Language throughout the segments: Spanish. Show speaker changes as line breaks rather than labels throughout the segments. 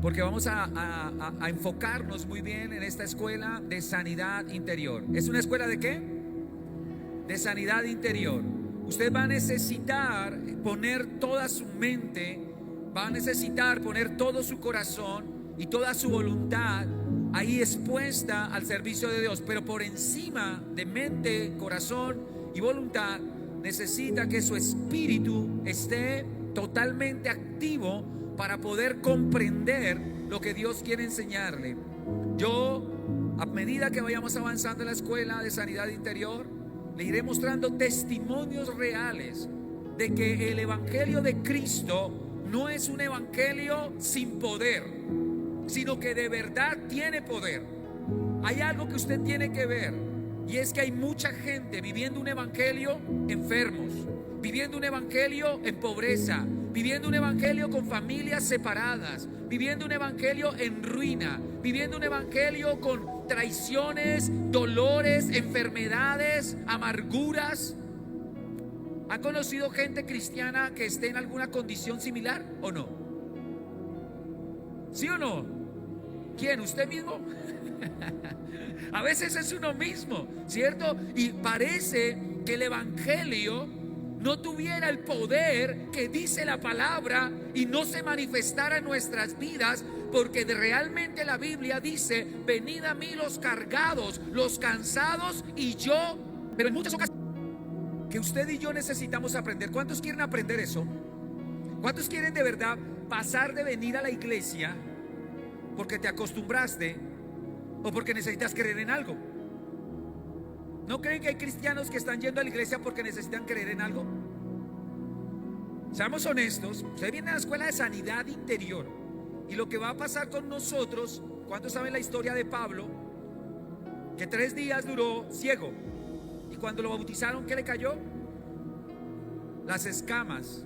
porque vamos a enfocarnos muy bien en esta escuela de sanidad interior. ¿Es una escuela de qué? De sanidad interior. Usted va a necesitar poner toda su mente, va a necesitar poner todo su corazón y toda su voluntad ahí expuesta al servicio de Dios. Pero por encima de mente, corazón y voluntad, necesita que su espíritu esté totalmente activo para poder comprender lo que Dios quiere enseñarle. Yo, a medida que vayamos avanzando en la escuela de sanidad interior, le iré mostrando testimonios reales de que el evangelio de Cristo no es un evangelio sin poder, sino que de verdad tiene poder. Hay algo que usted tiene que ver, y es que hay mucha gente viviendo un evangelio enfermos, viviendo un evangelio en pobreza, viviendo un evangelio con familias separadas, viviendo un evangelio en ruina, viviendo un evangelio con traiciones, dolores, enfermedades, amarguras. ¿Ha conocido gente cristiana que esté en alguna condición similar o no? ¿Sí o no? ¿Quién? ¿Usted mismo? A veces es uno mismo, ¿cierto? Y parece que el evangelio no tuviera el poder que dice la palabra y no se manifestara en nuestras vidas, porque realmente la Biblia dice: venid a mí los cargados, los cansados, y yo. Pero en muchas ocasiones que usted y yo necesitamos aprender. ¿Cuántos quieren aprender eso? ¿Cuántos quieren de verdad pasar de venir a la iglesia porque te acostumbraste o porque necesitas creer en algo? ¿No creen que hay cristianos que están yendo a la iglesia porque necesitan creer en algo? Seamos honestos. Usted viene a la escuela de sanidad interior, y lo que va a pasar con nosotros, ¿cuántos saben la historia de Pablo? Que 3 días duró ciego, y cuando lo bautizaron, ¿qué le cayó? Las escamas.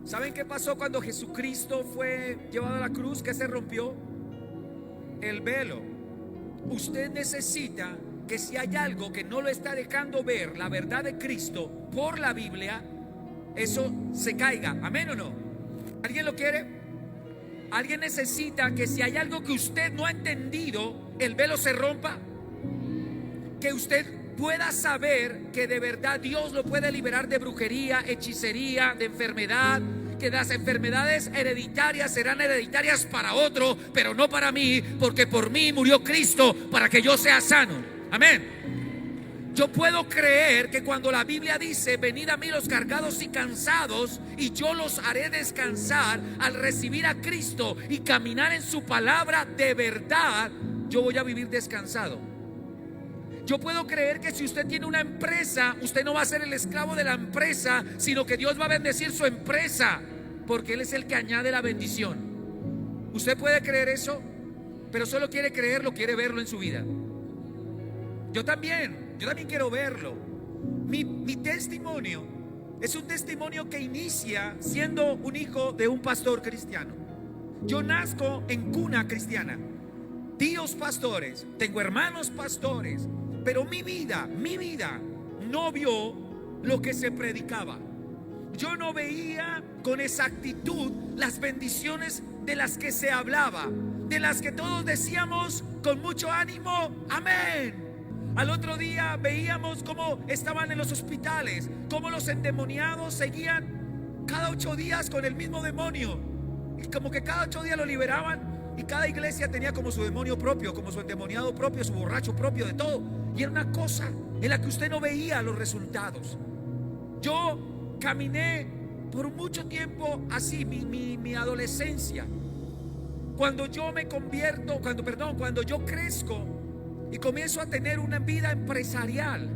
¿Saben qué pasó cuando Jesucristo fue llevado a la cruz? ¿Qué se rompió? El velo. Usted necesita que si hay algo que no lo está dejando ver la verdad de Cristo por la Biblia, eso se caiga. ¿Amén o no? ¿Alguien lo quiere? ¿Alguien necesita que si hay algo que usted no ha entendido, el velo se rompa? Que usted pueda saber que de verdad Dios lo puede liberar de brujería, hechicería, de enfermedad, que las enfermedades hereditarias serán hereditarias para otro, pero no para mí, porque por mí murió Cristo para que yo sea sano. Amén. Yo puedo creer que cuando la Biblia dice: venid a mí los cargados y cansados, y yo los haré descansar, al recibir a Cristo y caminar en su palabra de verdad, yo voy a vivir descansado. Yo puedo creer que si usted tiene una empresa, usted no va a ser el esclavo de la empresa, sino que Dios va a bendecir su empresa, porque Él es el que añade la bendición. ¿Usted puede creer eso? Pero solo quiere creerlo, quiere verlo en su vida. Yo también quiero verlo. Mi testimonio es un testimonio que inicia siendo un hijo de un pastor cristiano. Yo nazco en cuna cristiana, tíos pastores, tengo hermanos pastores, pero mi vida no vio lo que se predicaba. Yo no veía con exactitud las bendiciones de las que se hablaba, de las que todos decíamos con mucho ánimo: amén. Al otro día veíamos cómo estaban en los hospitales, cómo los endemoniados seguían cada 8 días con el mismo demonio, y como que cada 8 días lo liberaban, y cada iglesia tenía como su demonio propio, como su endemoniado propio, su borracho propio, de todo. Y era una cosa en la que usted no veía los resultados. Yo caminé por mucho tiempo así, mi adolescencia. Cuando yo me convierto, cuando yo crezco y comienzo a tener una vida empresarial,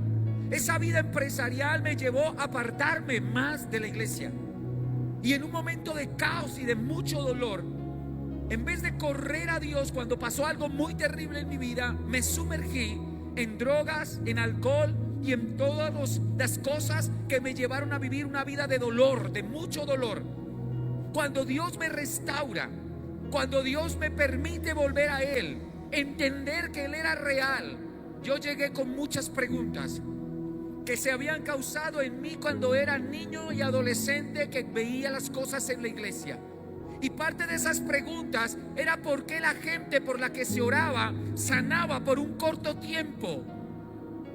esa vida empresarial me llevó a apartarme más de la iglesia. Y en un momento de caos y de mucho dolor, en vez de correr a Dios cuando pasó algo muy terrible en mi vida, me sumergí en drogas, en alcohol y en todas las cosas que me llevaron a vivir una vida de dolor, de mucho dolor. Cuando Dios me restaura, cuando Dios me permite volver a Él, entender que Él era real, yo llegué con muchas preguntas que se habían causado en mí cuando era niño y adolescente, que veía las cosas en la iglesia. Y parte de esas preguntas era por qué la gente por la que se oraba sanaba por un corto tiempo,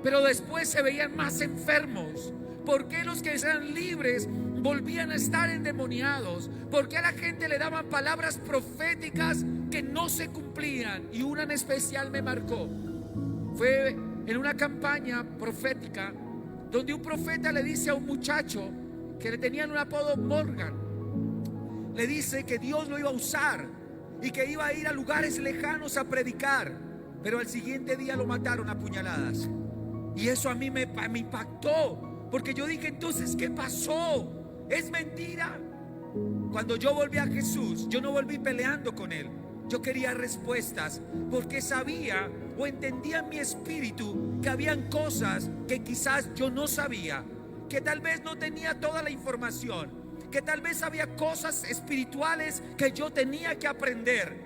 pero después se veían más enfermos. ¿Por qué los que eran libres volvían a estar endemoniados? ¿Por qué a la gente le daban palabras proféticas que no se cumplían? Y una en especial me marcó. Fue en una campaña profética donde un profeta le dice a un muchacho que le tenían un apodo Morgan, le dice que Dios lo iba a usar y que iba a ir a lugares lejanos a predicar, pero al siguiente día lo mataron a puñaladas. Y eso a mí me impactó, porque yo dije, entonces, ¿qué pasó? ¿Es mentira? Cuando yo volví a Jesús, yo no volví peleando con Él. Yo quería respuestas, porque sabía o entendía en mi espíritu que habían cosas que quizás yo no sabía, que tal vez no tenía toda la información, que tal vez había cosas espirituales que yo tenía que aprender.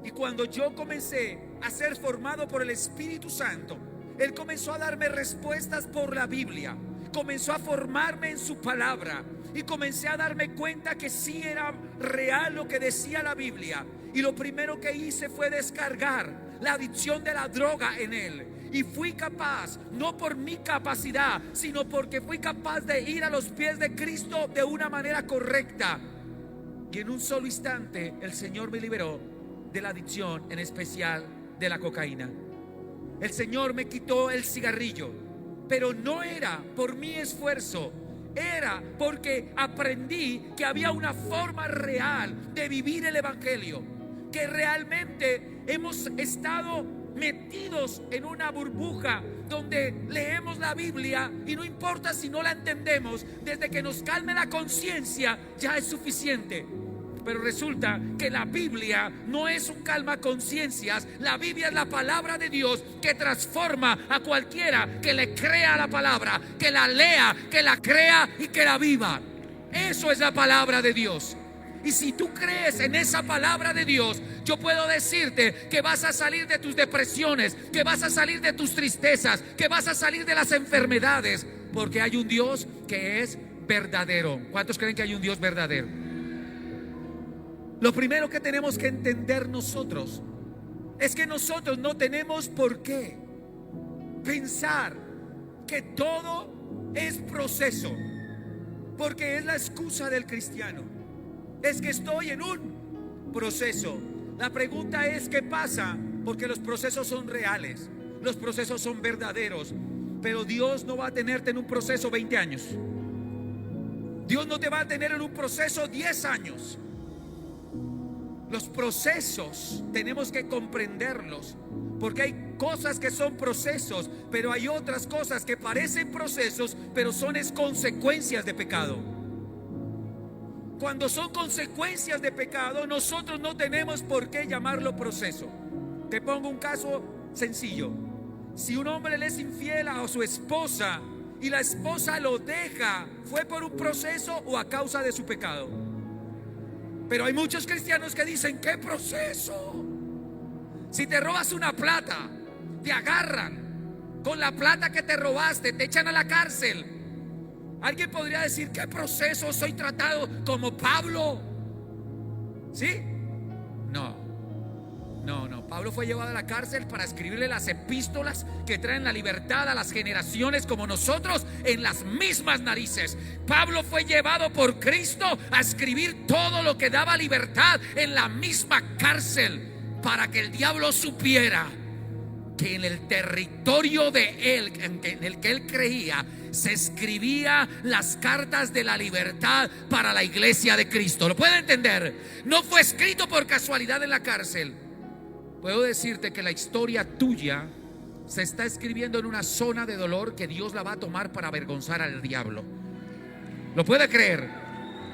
Y cuando yo comencé a ser formado por el Espíritu Santo, Él comenzó a darme respuestas por la Biblia, comenzó a formarme en su palabra, y comencé a darme cuenta que sí era real lo que decía la Biblia. Y lo primero que hice fue descargar la adicción de la droga en Él. Y fui capaz, no por mi capacidad, sino porque fui capaz de ir a los pies de Cristo de una manera correcta. Y en un solo instante el Señor me liberó de la adicción, en especial de la cocaína. El Señor me quitó el cigarrillo, pero no era por mi esfuerzo, era porque aprendí que había una forma real de vivir el evangelio, que realmente hemos estado metidos en una burbuja donde leemos la Biblia y no importa si no la entendemos, desde que nos calme la conciencia ya es suficiente. Pero resulta que la Biblia no es un calma conciencias. La Biblia es la palabra de Dios que transforma a cualquiera que le crea a la palabra, que la lea, que la crea y que la viva. Eso es la palabra de Dios. Y si tú crees en esa palabra de Dios, yo puedo decirte que vas a salir de tus depresiones, que vas a salir de tus tristezas, que vas a salir de las enfermedades, porque hay un Dios que es verdadero. ¿Cuántos creen que hay un Dios verdadero? Lo primero que tenemos que entender nosotros es que nosotros no tenemos por qué pensar que todo es proceso, porque es la excusa del cristiano. Es que estoy en un proceso. La pregunta es, ¿qué pasa? Porque los procesos son reales, los procesos son verdaderos. Pero Dios no va a tenerte en un proceso 20 años. Dios no te va a tener en un proceso 10 años. Los procesos tenemos que comprenderlos, porque hay cosas que son procesos, pero hay otras cosas que parecen procesos, pero son consecuencias de pecado. Cuando son consecuencias de pecado, nosotros no tenemos por qué llamarlo proceso. Te pongo un caso sencillo. Si un hombre le es infiel a su esposa y la esposa lo deja, ¿fue por un proceso o a causa de su pecado? Pero hay muchos cristianos que dicen, ¿qué proceso? Si te robas una plata, te agarran con la plata que te robaste, te echan a la cárcel. Alguien podría decir, ¿qué proceso? Soy tratado como Pablo. ¿Sí? No. Pablo fue llevado a la cárcel para escribirle las epístolas que traen la libertad a las generaciones como nosotros en las mismas narices. Pablo fue llevado por Cristo a escribir todo lo que daba libertad en la misma cárcel, para que el diablo supiera que en el territorio de él, en el que él creía, se escribía las cartas de la libertad para la iglesia de Cristo. ¿Lo puede entender? No fue escrito por casualidad en la cárcel. Puedo decirte que la historia tuya se está escribiendo en una zona de dolor que Dios la va a tomar para avergonzar al diablo. ¿Lo puede creer?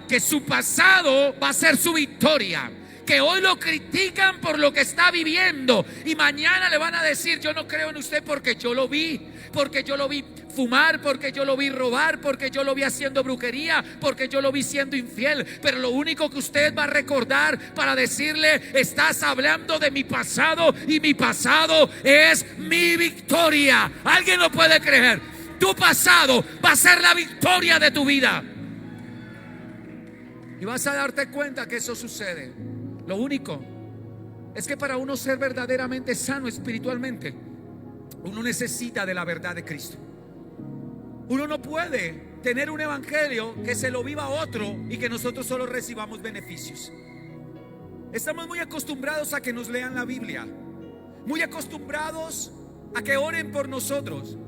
Que su pasado va a ser su victoria, que hoy lo critican por lo que está viviendo y mañana le van a decir, yo no creo en usted porque yo lo vi fumar, porque yo lo vi robar, porque yo lo vi haciendo brujería, porque yo lo vi siendo infiel. Pero lo único que usted va a recordar para decirle, estás hablando de mi pasado y mi pasado es mi victoria. ¿Alguien lo puede creer? Tu pasado va a ser la victoria de tu vida. Y vas a darte cuenta que eso sucede. Lo único es que para uno ser verdaderamente sano espiritualmente, uno necesita de la verdad de Cristo. Uno no puede tener un evangelio que se lo viva otro y que nosotros solo recibamos beneficios. Estamos muy acostumbrados a que nos lean la Biblia, muy acostumbrados a que oren por nosotros.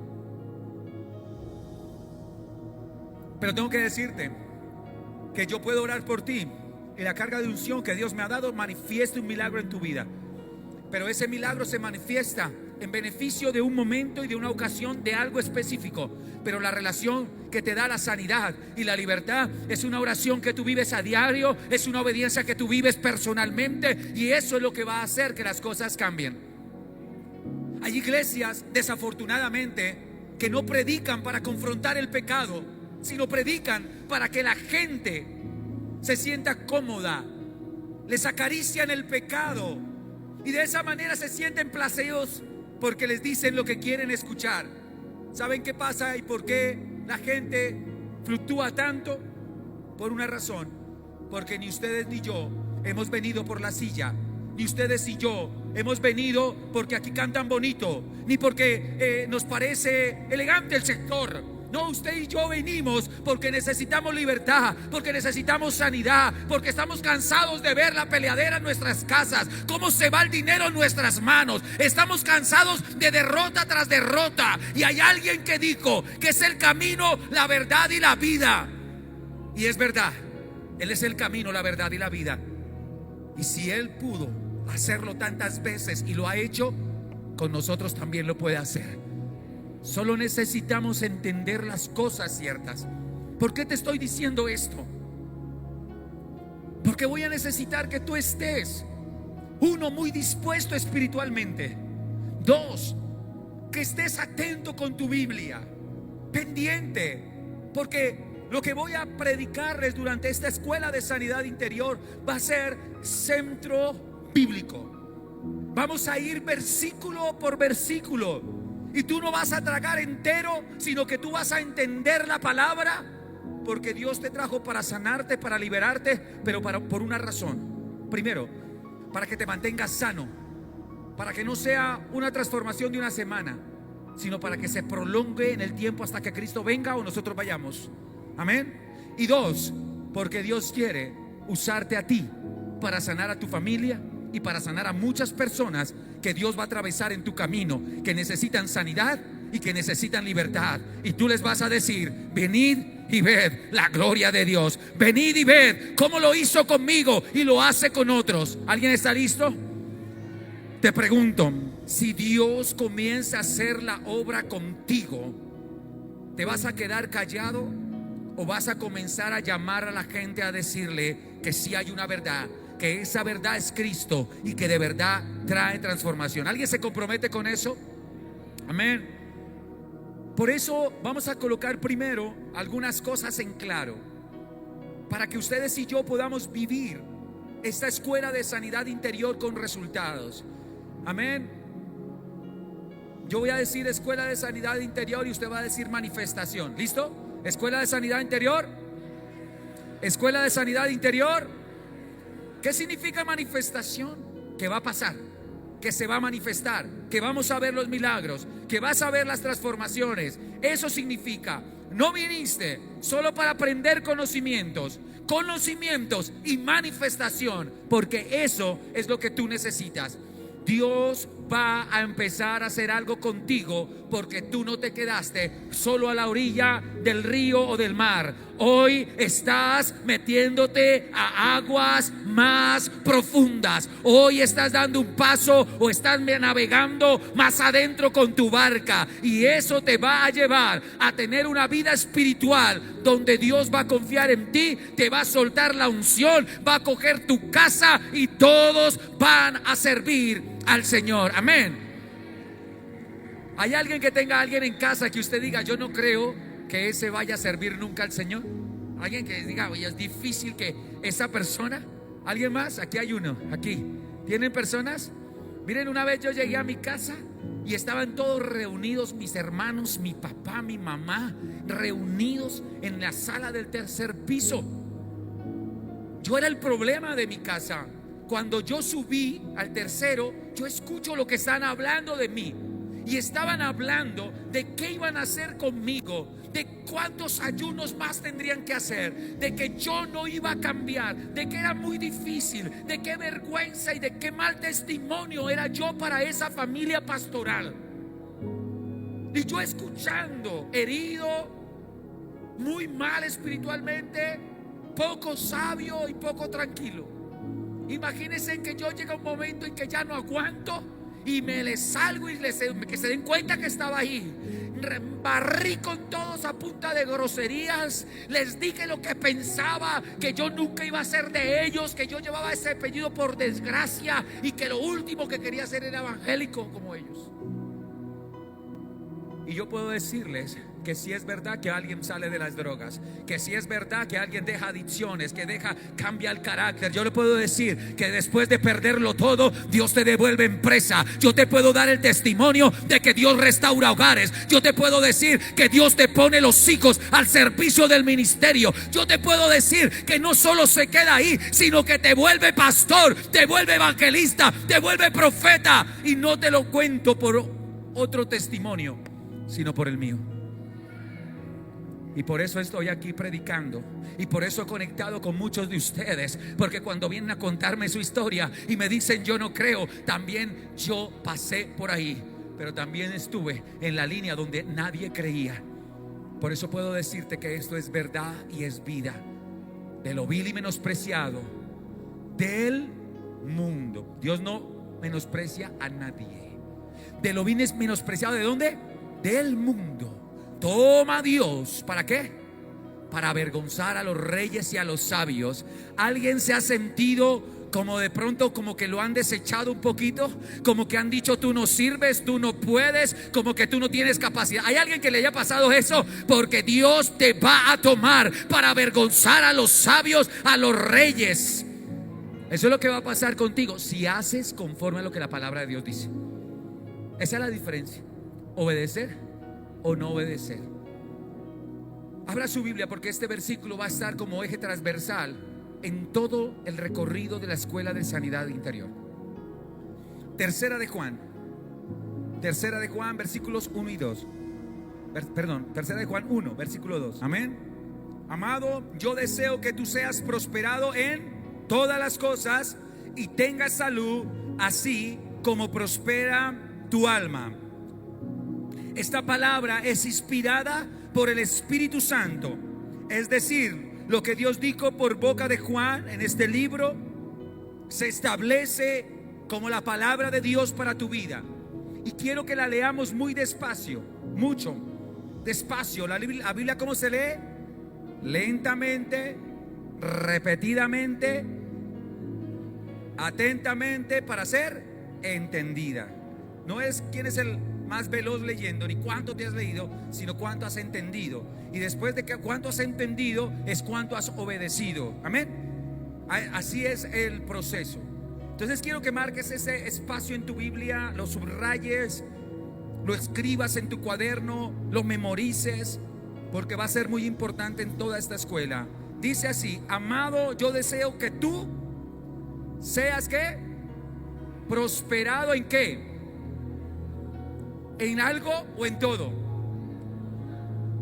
Pero tengo que decirte que yo puedo orar por ti y la carga de unción que Dios me ha dado manifieste un milagro en tu vida. Pero ese milagro se manifiesta en beneficio de un momento y de una ocasión, de algo específico. Pero la relación que te da la sanidad y la libertad es una oración que tú vives a diario, es una obediencia que tú vives personalmente, y eso es lo que va a hacer que las cosas cambien. Hay iglesias, desafortunadamente, que no predican para confrontar el pecado, sino predican para que la gente se sienta cómoda, les acarician el pecado y de esa manera se sienten placeados porque les dicen lo que quieren escuchar. ¿Saben qué pasa y por qué la gente fluctúa tanto? Por una razón: porque ni ustedes ni yo hemos venido por la silla, ni ustedes y yo hemos venido porque aquí cantan bonito, ni porque nos parece elegante el sector. No, usted y yo venimos porque necesitamos libertad, porque necesitamos sanidad, porque estamos cansados de ver la peleadera en nuestras casas, cómo se va el dinero en nuestras manos. Estamos cansados de derrota tras derrota. Y hay alguien que dijo que es el camino, la verdad y la vida. Y es verdad, Él es el camino, la verdad y la vida. Y si Él pudo hacerlo tantas veces y lo ha hecho, con nosotros también lo puede hacer. Solo necesitamos entender las cosas ciertas. ¿Por qué te estoy diciendo esto? Porque voy a necesitar que tú estés, uno, muy dispuesto espiritualmente. Dos, que estés atento con tu Biblia, pendiente, porque lo que voy a predicarles durante esta escuela de sanidad interior va a ser centro bíblico. Vamos a ir versículo por versículo. Y tú no vas a tragar entero, sino que tú vas a entender la palabra, porque Dios te trajo para sanarte, para liberarte, pero por una razón. Primero, para que te mantengas sano, para que no sea una transformación de una semana, sino para que se prolongue en el tiempo hasta que Cristo venga o nosotros vayamos. Amén. Y dos, porque Dios quiere usarte a ti para sanar a tu familia y para sanar a muchas personas que Dios va a atravesar en tu camino, que necesitan sanidad y que necesitan libertad. Y tú les vas a decir: venid y ved la gloria de Dios. Venid y ved cómo lo hizo conmigo y lo hace con otros. ¿Alguien está listo? Te pregunto, si Dios comienza a hacer la obra contigo, ¿te vas a quedar callado o vas a comenzar a llamar a la gente a decirle que sí hay una verdad, que esa verdad es Cristo y que de verdad trae transformación? ¿Alguien se compromete con eso? Amén. Por eso vamos a colocar primero algunas cosas en claro, para que ustedes y yo podamos vivir esta escuela de sanidad interior con resultados. Amén. Yo voy a decir escuela de sanidad interior y usted va a decir manifestación. ¿Listo? Escuela de sanidad interior. Escuela de sanidad interior. ¿Qué significa manifestación? Que va a pasar, que se va a manifestar, que vamos a ver los milagros, que vas a ver las transformaciones. Eso significa: no viniste solo para aprender conocimientos y manifestación, porque eso es lo que tú necesitas. Dios va a empezar a hacer algo contigo, porque tú no te quedaste solo a la orilla del río o del mar. Hoy estás metiéndote a aguas más profundas. Hoy estás dando un paso o estás navegando más adentro con tu barca, y eso te va a llevar a tener una vida espiritual donde Dios va a confiar en ti, te va a soltar la unción, va a coger tu casa y todos van a servir al Señor. Amén. ¿Hay alguien que tenga a alguien en casa que usted diga: yo no creo que ese vaya a servir nunca al Señor? Alguien que diga: oye, es difícil que esa persona. ¿Alguien más? Aquí hay uno, aquí. ¿Tienen personas? Miren, una vez yo llegué a mi casa y estaban todos reunidos, mis hermanos, mi papá, mi mamá, reunidos en la sala del tercer piso. Yo era el problema de mi casa. Cuando yo subí al tercero, yo escucho lo que están hablando de mí. Y estaban hablando de qué iban a hacer conmigo, de cuántos ayunos más tendrían que hacer, de que yo no iba a cambiar, de que era muy difícil, de qué vergüenza y de qué mal testimonio era yo para esa familia pastoral. Y yo escuchando, herido, muy mal espiritualmente, poco sabio y poco tranquilo. Imagínense que yo llega un momento en que ya no aguanto y me les salgo y que se den cuenta que estaba ahí. Barrí con todos a punta de groserías. Les dije lo que pensaba, que yo nunca iba a ser de ellos, que yo llevaba ese apellido por desgracia y que lo último que quería ser era evangélico como ellos. Y yo puedo decirles que si es verdad que alguien sale de las drogas, que si es verdad que alguien deja adicciones, que cambia el carácter, yo le puedo decir que después de perderlo todo, Dios te devuelve empresa. Yo te puedo dar el testimonio de que Dios restaura hogares. Yo te puedo decir que Dios te pone los hijos al servicio del ministerio. Yo te puedo decir que no solo se queda ahí, sino que te vuelve pastor, te vuelve evangelista, te vuelve profeta. Y no te lo cuento por otro testimonio, sino por el mío. Y por eso estoy aquí predicando. Y por eso he conectado con muchos de ustedes. Porque cuando vienen a contarme su historia y me dicen yo no creo, también yo pasé por ahí. Pero también estuve en la línea donde nadie creía. Por eso puedo decirte que esto es verdad y es vida. De lo vil y menospreciado del mundo. Dios no menosprecia a nadie. De lo vil y menospreciado, ¿de dónde? Del mundo. Toma Dios, ¿para qué? Para avergonzar a los reyes y a los sabios. ¿Alguien se ha sentido como de pronto como que lo han desechado un poquito? Como que han dicho tú no sirves, tú no puedes, como que tú no tienes capacidad. ¿Hay alguien que le haya pasado eso? Porque Dios te va a tomar para avergonzar a los sabios, a los reyes. Eso es lo que va a pasar contigo si haces conforme a lo que la palabra de Dios dice. Esa es la diferencia. Obedecer o no obedecer. Abra su Biblia porque este versículo va a estar como eje transversal en todo el recorrido de la escuela de sanidad interior. Tercera de Juan, versículos 1 y 2. Tercera de Juan 1, versículo 2. Amén. Amado, yo deseo que tú seas prosperado en todas las cosas y tengas salud, así como prospera tu alma. Esta palabra es inspirada por el Espíritu Santo. Es decir, lo que Dios dijo por boca de Juan en este libro se establece como la palabra de Dios para tu vida. Y quiero que la leamos muy despacio, mucho despacio. La Biblia, ¿cómo se lee? Lentamente, repetidamente, atentamente, para ser entendida. No es quién es el más veloz leyendo, ni cuánto te has leído, sino cuánto has entendido. Y después de que cuánto has entendido, es cuánto has obedecido. Amén. Así es el proceso. Entonces quiero que marques ese espacio en tu Biblia, lo subrayes, lo escribas en tu cuaderno, lo memorices, porque va a ser muy importante en toda esta escuela. Dice así: amado, yo deseo que tú seas ¿qué? Prosperado en ¿qué? ¿En algo o en todo?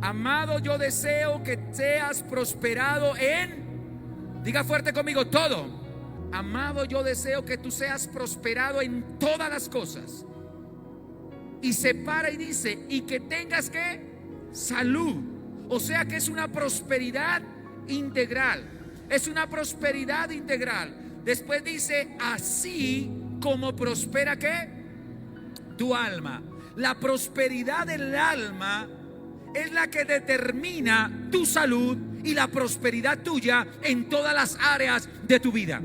Amado, yo deseo que seas prosperado en, diga fuerte conmigo, todo. Amado, yo deseo que tú seas prosperado en todas las cosas. Y se para y dice, y que tengas ¿qué? Salud. O sea que es una prosperidad integral. Es una prosperidad integral. Después dice, así como prospera ¿qué? Tu alma. La prosperidad del alma es la que determina tu salud y la prosperidad tuya en todas las áreas de tu vida.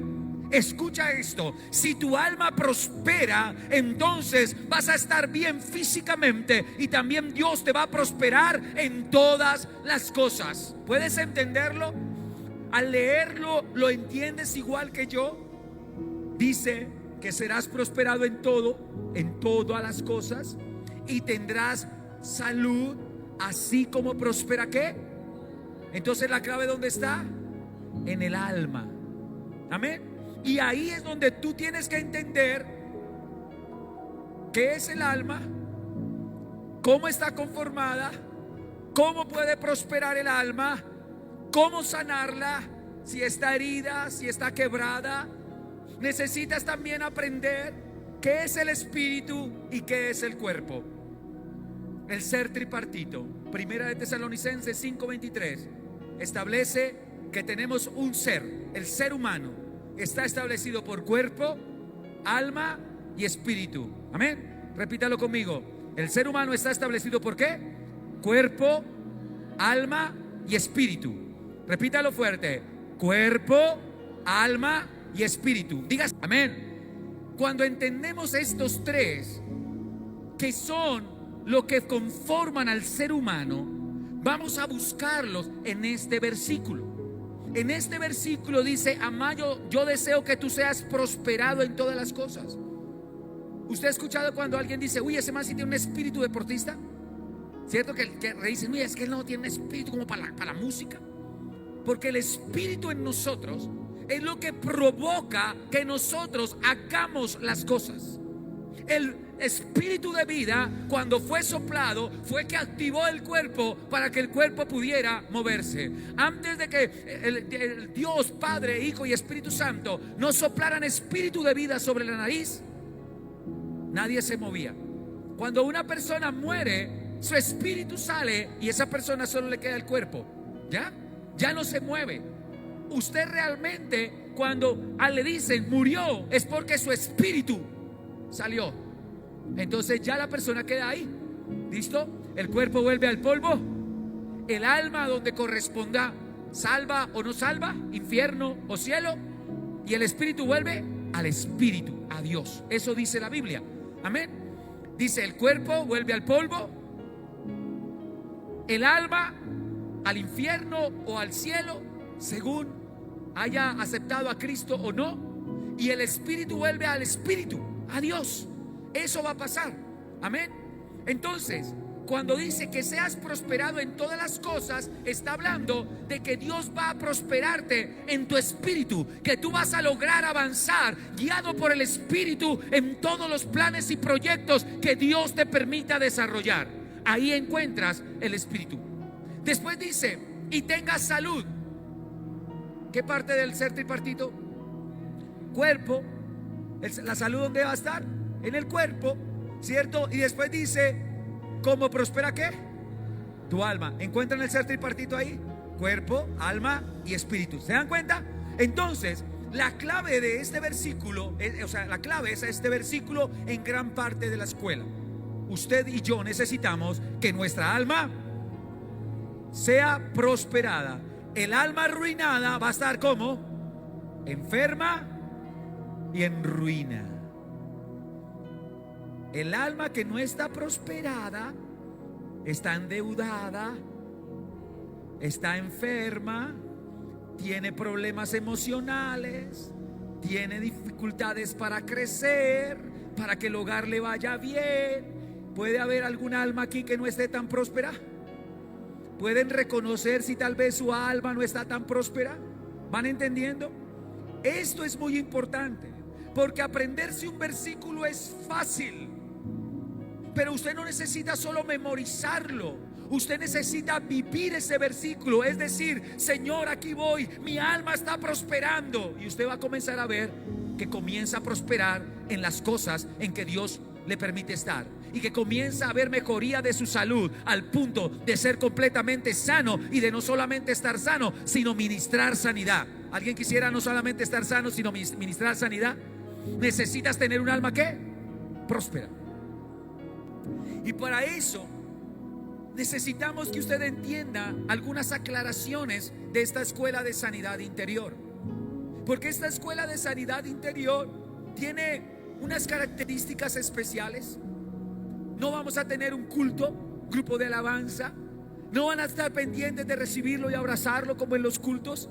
Escucha esto: si tu alma prospera, entonces vas a estar bien físicamente y también Dios te va a prosperar en todas las cosas. ¿Puedes entenderlo? Al leerlo, ¿lo entiendes igual que yo? Dice que serás prosperado en todo, en todas las cosas, y tendrás salud, así como prospera ¿qué? Entonces la clave ¿dónde está? En el alma. Amén. Y ahí es donde tú tienes que entender qué es el alma, cómo está conformada, cómo puede prosperar el alma, cómo sanarla, si está herida, si está quebrada. Necesitas también aprender qué es el espíritu y qué es el cuerpo. El ser tripartito. Primera de Tesalonicenses 5:23 establece que tenemos un ser. El ser humano está establecido por cuerpo, alma y espíritu. Amén. Repítalo conmigo. El ser humano está establecido por ¿qué? Cuerpo, alma y espíritu. Repítalo fuerte. Cuerpo, alma y espíritu. Digas amén. Cuando entendemos estos tres, que son lo que conforman al ser humano, vamos a buscarlos en este versículo. En este versículo dice: Amado, yo deseo que tú seas prosperado en todas las cosas. ¿Usted ha escuchado cuando alguien dice: uy, ese man sí tiene un espíritu deportista? ¿Cierto? Que dicen: uy, es que él no tiene un espíritu como para la música. Porque el espíritu en nosotros es lo que provoca que nosotros hagamos las cosas. El espíritu de vida, cuando fue soplado, fue que activó el cuerpo para que el cuerpo pudiera moverse. Antes de que el Dios Padre, Hijo y Espíritu Santo no soplaran espíritu de vida sobre la nariz, nadie se movía. Cuando una persona muere, su espíritu sale y a esa persona solo le queda el cuerpo. Ya no se mueve. Usted realmente, cuando le dicen murió, es porque su espíritu salió. Entonces ya la persona queda ahí. ¿Listo? El cuerpo vuelve al polvo. El alma donde corresponda, salva o no salva, infierno o cielo. Y el espíritu vuelve al espíritu, a Dios. Eso dice la Biblia. Amén. Dice: el cuerpo vuelve al polvo, el alma al infierno o al cielo, según haya aceptado a Cristo o no. Y el espíritu vuelve al espíritu, a Dios. Eso va a pasar. Amén. Entonces, cuando dice que seas prosperado en todas las cosas, está hablando de que Dios va a prosperarte en tu espíritu, que tú vas a lograr avanzar guiado por el espíritu en todos los planes y proyectos que Dios te permita desarrollar. Ahí encuentras el espíritu. Después dice: y tengas salud. ¿Qué parte del ser tripartito? Cuerpo. La salud, ¿dónde va a estar? En el cuerpo, ¿cierto? Y después dice: ¿cómo prospera qué? Tu alma. ¿Encuentran el ser tripartito ahí? Cuerpo, alma y espíritu. ¿Se dan cuenta? Entonces, la clave de este versículo, la clave es este versículo en gran parte de la escuela. Usted y yo necesitamos que nuestra alma sea prosperada. El alma arruinada va a estar como enferma y en ruina. El alma que no está prosperada está endeudada, está enferma, tiene problemas emocionales, tiene dificultades para crecer, para que el hogar le vaya bien. ¿Puede haber algún alma aquí que no esté tan próspera? ¿Pueden reconocer si tal vez su alma no está tan próspera? ¿Van entendiendo? Esto es muy importante, porque aprenderse un versículo es fácil, pero usted no necesita solo memorizarlo. Usted necesita vivir ese versículo. Es decir: Señor, aquí voy, mi alma está prosperando. Y usted va a comenzar a ver que comienza a prosperar en las cosas en que Dios le permite estar, y que comienza a haber mejoría de su salud al punto de ser completamente sano, y de no solamente estar sano, sino ministrar sanidad. ¿Alguien quisiera no solamente estar sano, sino ministrar sanidad? Necesitas tener un alma ¿qué? Próspera. Y para eso necesitamos que usted entienda algunas aclaraciones de esta escuela de sanidad interior, porque esta escuela de sanidad interior tiene unas características especiales. No vamos a tener un culto, grupo de alabanza. No van a estar pendientes de recibirlo y abrazarlo como en los cultos,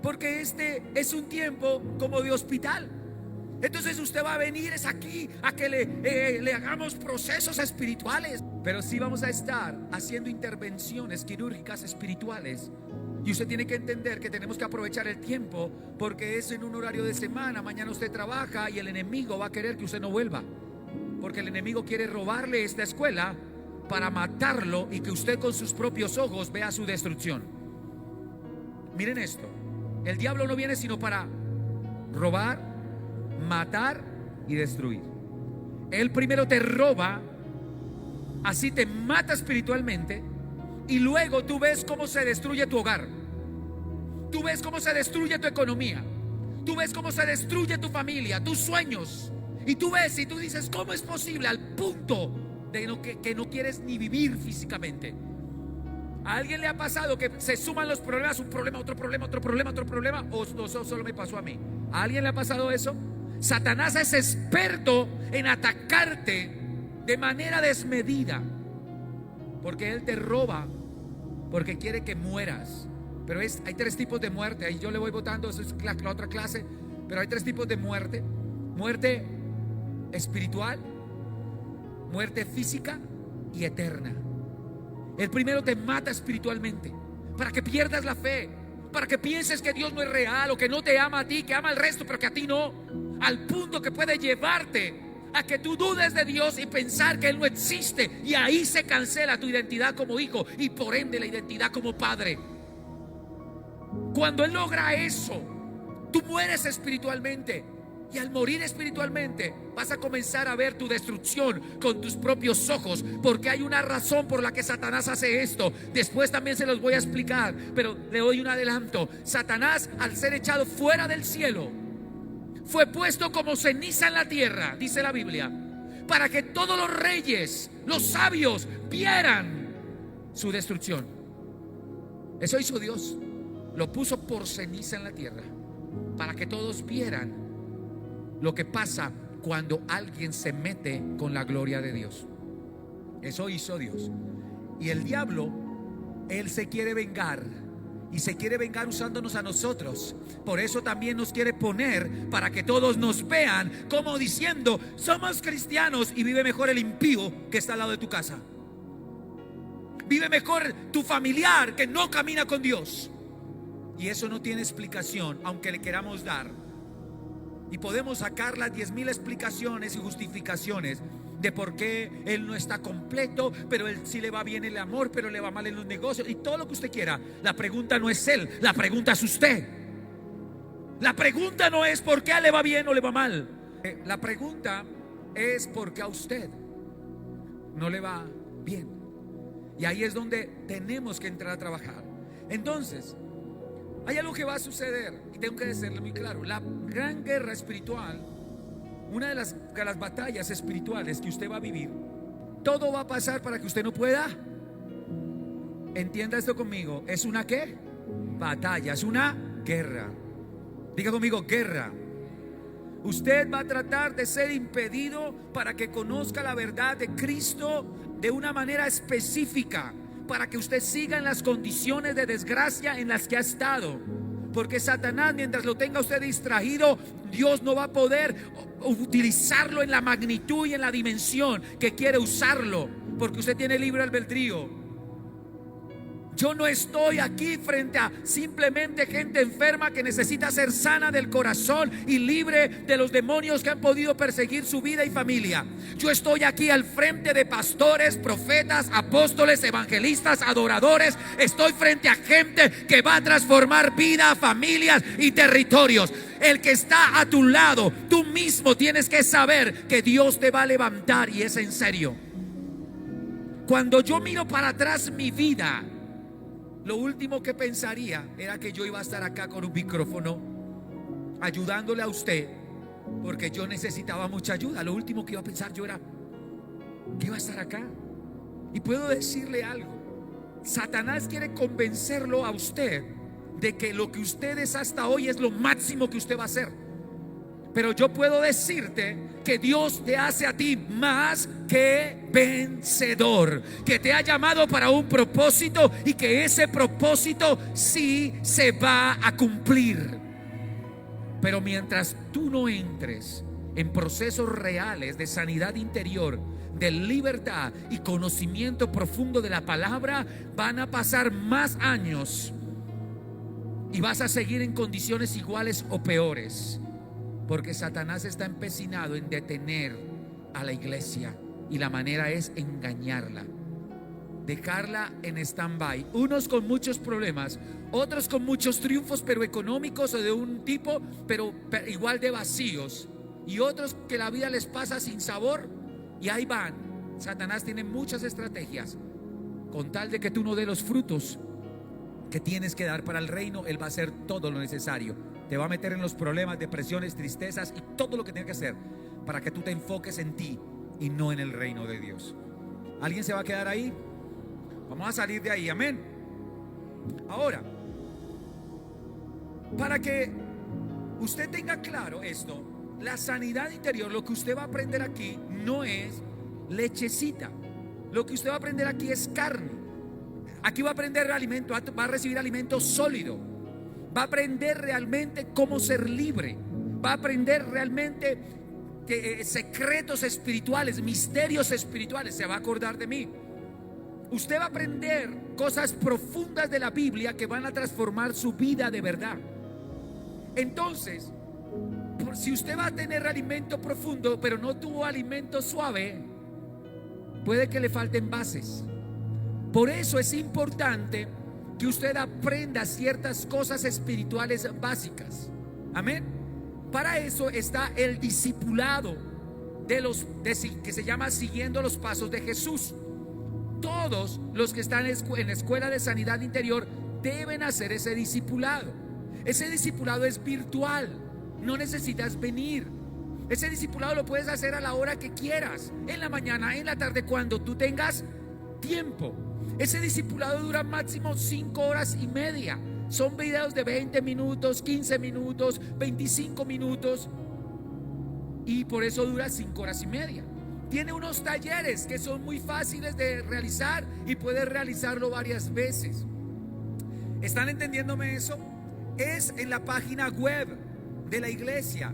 porque este es un tiempo como de hospital. Entonces usted va a venir es aquí a que le hagamos procesos espirituales, pero sí vamos a estar haciendo intervenciones quirúrgicas espirituales Y usted tiene que entender que tenemos que aprovechar el tiempo, porque es en un horario de semana. Mañana usted trabaja y el enemigo va a querer que usted no vuelva, porque el enemigo quiere robarle esta escuela para matarlo y que usted con sus propios ojos vea su destrucción. Miren esto: el diablo no viene sino para robar, matar y destruir. Él primero te roba, así te mata espiritualmente, y luego tú ves cómo se destruye tu hogar, tú ves cómo se destruye tu economía, tú ves cómo se destruye tu familia, tus sueños, y tú ves y tú dices: ¿cómo es posible? Al punto de que no quieres ni vivir físicamente. ¿A alguien le ha pasado que se suman los problemas, un problema, otro problema, otro problema, otro problema? ¿O solo me pasó a mí? ¿A alguien le ha pasado eso? Satanás es experto en atacarte de manera desmedida, porque él te roba, porque quiere que mueras. Pero hay tres tipos de muerte. Ahí yo le voy botando, eso es la otra clase. Pero hay tres tipos de muerte: muerte espiritual, muerte física y eterna. El primero te mata espiritualmente, para que pierdas la fe, para que pienses que Dios no es real, o que no te ama a ti, que ama al resto pero que a ti no, al punto que puede llevarte a que tú dudes de Dios y pensar que Él no existe, y ahí se cancela tu identidad como hijo y por ende la identidad como padre. Cuando Él logra eso, tú mueres espiritualmente, y al morir espiritualmente vas a comenzar a ver tu destrucción con tus propios ojos, porque hay una razón por la que Satanás hace esto. Después también se los voy a explicar, pero le doy un adelanto. Satanás, al ser echado fuera del cielo, fue puesto como ceniza en la tierra, dice la Biblia, para que todos los reyes, los sabios, vieran su destrucción. Eso hizo Dios, lo puso por ceniza en la tierra, para que todos vieran lo que pasa cuando alguien se mete con la gloria de Dios. Eso hizo Dios. Y el diablo, él se quiere vengar, y se quiere vengar usándonos a nosotros. Por eso también nos quiere poner para que todos nos vean como diciendo: somos cristianos, y vive mejor el impío que está al lado de tu casa. Vive mejor tu familiar que no camina con Dios. Y eso no tiene explicación, aunque le queramos dar. Y podemos sacar las 10,000 explicaciones y justificaciones de por qué él no está completo, pero él sí le va bien el amor, pero le va mal en los negocios, y todo lo que usted quiera. La pregunta no es él, la pregunta es usted. La pregunta no es por qué a él le va bien o le va mal. La pregunta es por qué a usted no le va bien. Y ahí es donde tenemos que entrar a trabajar. Entonces, hay algo que va a suceder, y tengo que decirle muy claro: la gran guerra espiritual, una de las batallas espirituales que usted va a vivir, todo va a pasar para que usted no pueda. Entienda esto conmigo: es una ¿qué? Batalla, es una guerra. Diga conmigo: guerra. Usted va a tratar de ser impedido para que conozca la verdad de Cristo de una manera específica, para que usted siga en las condiciones de desgracia en las que ha estado. Porque Satanás, mientras lo tenga usted distraído, Dios no va a poder utilizarlo en la magnitud y en la dimensión que quiere usarlo, porque usted tiene libre albedrío. Yo no estoy aquí frente a simplemente gente enferma que necesita ser sana del corazón y libre de los demonios que han podido perseguir su vida y familia. Yo estoy aquí al frente de pastores, profetas, apóstoles, evangelistas, adoradores. Estoy frente a gente que va a transformar vida, familias y territorios. El que está a tu lado, tú mismo tienes que saber que Dios te va a levantar, y es en serio. Cuando yo miro para atrás mi vida, lo último que pensaría era que yo iba a estar acá con un micrófono ayudándole a usted, porque yo necesitaba mucha ayuda. Lo último que iba a pensar yo era que iba a estar acá. Y puedo decirle algo: Satanás quiere convencerlo a usted de que lo que usted es hasta hoy es lo máximo que usted va a hacer. Pero yo puedo decirte que Dios te hace a ti más que vencedor, que te ha llamado para un propósito, y que ese propósito sí se va a cumplir. Pero mientras tú no entres en procesos reales de sanidad interior, de libertad y conocimiento profundo de la palabra, van a pasar más años y vas a seguir en condiciones iguales o peores, porque Satanás está empecinado en detener a la iglesia, y la manera es engañarla, dejarla en stand-by, unos con muchos problemas, otros con muchos triunfos pero económicos o de un tipo pero igual de vacíos, y otros que la vida les pasa sin sabor, y ahí van. Satanás tiene muchas estrategias con tal de que tú no des los frutos que tienes que dar para el reino. Él va a hacer todo lo necesario, te va a meter en los problemas, depresiones, tristezas y todo lo que tiene que hacer para que tú te enfoques en ti y no en el reino de Dios. ¿Alguien se va a quedar ahí? Vamos a salir de ahí, amén. Ahora, para que usted tenga claro esto, la sanidad interior, lo que usted va a aprender aquí no es lechecita, lo que usted va a aprender aquí es carne. Aquí va a aprender alimento, va a recibir alimento sólido, va a aprender realmente cómo ser libre, va a aprender realmente secretos espirituales, misterios espirituales. Se va a acordar de mí. Usted va a aprender cosas profundas de la Biblia que van a transformar su vida de verdad. Entonces, si usted va a tener alimento profundo pero no tuvo alimento suave, puede que le falten bases. Por eso es importante que usted aprenda ciertas cosas espirituales básicas. Amén. Para eso está el discipulado que se llama siguiendo los pasos de Jesús. Todos los que están en la escuela de sanidad interior deben hacer ese discipulado. Ese discipulado es virtual, no necesitas venir. Ese discipulado lo puedes hacer a la hora que quieras, en la mañana, en la tarde, cuando tú tengas tiempo. Ese discipulado dura máximo 5 horas y media. Son videos de 20 minutos, 15 minutos, 25 minutos, y por eso dura 5 horas y media. Tiene unos talleres que son muy fáciles de realizar y puedes realizarlo varias veces. ¿Están entendiéndome eso? Es en la página web de la iglesia.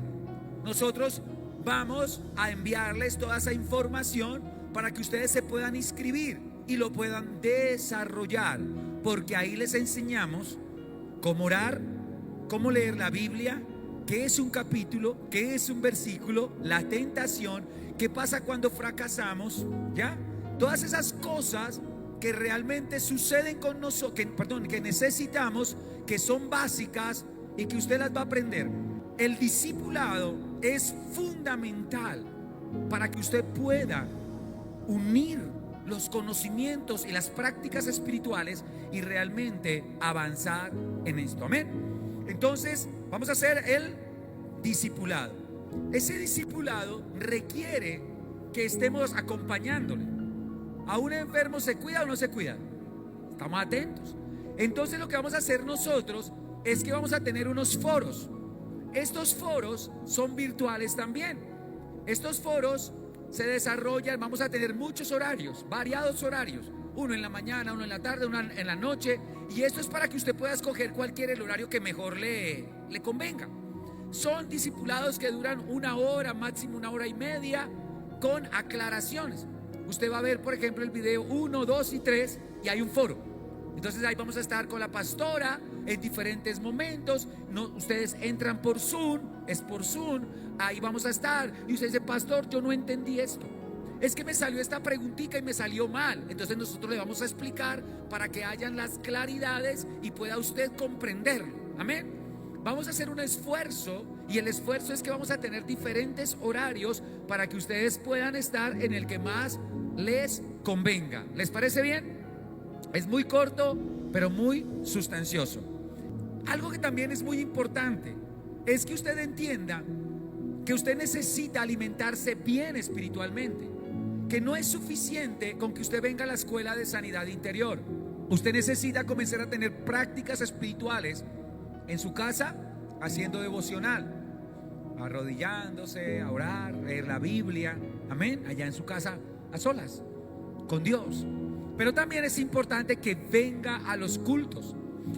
Nosotros vamos a enviarles toda esa información para que ustedes se puedan inscribir y lo puedan desarrollar, porque ahí les enseñamos cómo orar, cómo leer la Biblia, qué es un capítulo, qué es un versículo, la tentación, qué pasa cuando fracasamos, ¿ya? Todas esas cosas que realmente suceden con nosotros, que necesitamos, que son básicas y que usted las va a aprender. El discipulado es fundamental para que usted pueda unir los conocimientos y las prácticas espirituales y realmente avanzar en esto, amén. Entonces vamos a hacer el discipulado. Ese discipulado requiere que estemos acompañándole. ¿A un enfermo se cuida o no se cuida? Estamos atentos. Entonces lo que vamos a hacer nosotros es que vamos a tener unos foros. Estos foros son virtuales también. Estos foros se desarrollan, vamos a tener muchos horarios, variados horarios, uno en la mañana, uno en la tarde, uno en la noche, y esto es para que usted pueda escoger cualquier el horario que mejor le convenga. Son discipulados que duran 1 hora, máximo 1 hora y media, con aclaraciones. Usted va a ver, por ejemplo, el video 1, 2 y 3 y hay un foro. Entonces ahí vamos a estar con la pastora en diferentes momentos. Ustedes entran por Zoom, es por Zoom. Ahí vamos a estar y usted dice: pastor, yo no entendí esto, es que me salió esta preguntita y me salió mal. Entonces nosotros le vamos a explicar para que hayan las claridades y pueda usted comprenderlo, amén. Vamos a hacer un esfuerzo, y el esfuerzo es que vamos a tener diferentes horarios para que ustedes puedan estar en el que más les convenga. ¿Les parece bien? Es muy corto, pero muy sustancioso. Algo que también es muy importante es que usted entienda que usted necesita alimentarse bien espiritualmente, que no es suficiente con que usted venga a la escuela de sanidad interior. Usted necesita comenzar a tener prácticas espirituales en su casa, haciendo devocional, arrodillándose, a orar, leer la Biblia, amén, allá en su casa, a solas, con Dios. Pero también es importante que venga a los cultos,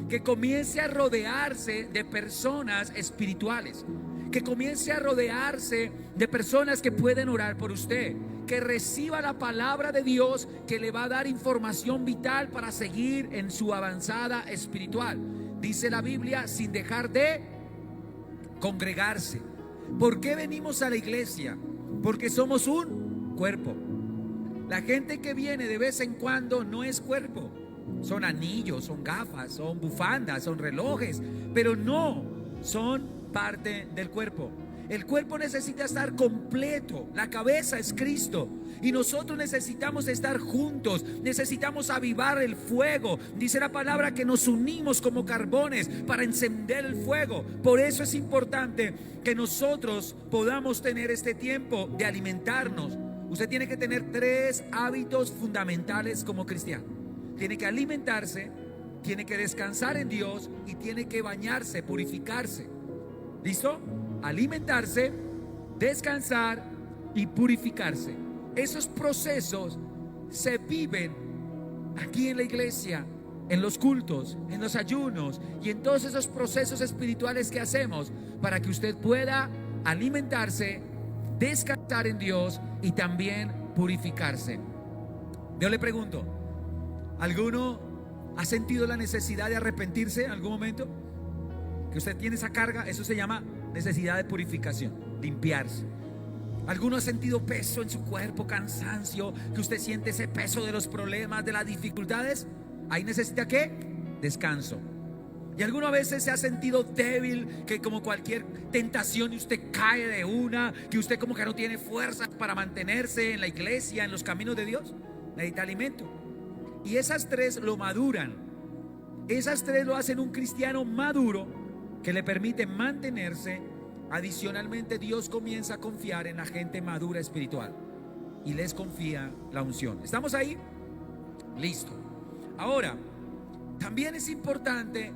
que comience a rodearse de personas espirituales, que comience a rodearse de personas que pueden orar por usted, que reciba la palabra de Dios que le va a dar información vital para seguir en su avanzada espiritual. dice la Biblia, sin dejar de congregarse. ¿Por qué venimos a la iglesia? Porque somos un cuerpo. La gente que viene de vez en cuando no es cuerpo. Son anillos, son gafas, son bufandas, son relojes, pero no son parte del cuerpo. El cuerpo necesita estar completo. La cabeza es Cristo. Y nosotros necesitamos estar juntos. Necesitamos avivar el fuego. Dice la palabra que nos unimos como carbones para encender el fuego. Por eso es importante que nosotros podamos tener este tiempo de alimentarnos. Usted tiene que tener 3 hábitos fundamentales como cristiano. Tiene que alimentarse, tiene que descansar en Dios y tiene que bañarse, purificarse. ¿Listo? Alimentarse, descansar y purificarse. Esos procesos se viven aquí en la iglesia, en los cultos, en los ayunos y en todos esos procesos espirituales que hacemos para que usted pueda alimentarse, descansar en Dios y también purificarse. Yo le pregunto, ¿alguno ha sentido la necesidad de arrepentirse en algún momento? Que usted tiene esa carga, eso se llama necesidad de purificación, limpiarse. ¿Alguno ha sentido peso en su cuerpo, cansancio, que usted siente ese peso de los problemas, de las dificultades? Ahí necesita ¿qué? Descanso. Y alguno a veces se ha sentido débil, que como cualquier tentación usted cae de una, que usted como que no tiene fuerzas para mantenerse en la iglesia, en los caminos de Dios. Necesita alimento. Y esas 3 lo maduran. Esas 3 lo hacen un cristiano maduro que le permite mantenerse. Adicionalmente, Dios comienza a confiar en la gente madura espiritual y les confía la unción. ¿Estamos ahí? Listo. Ahora, también es importante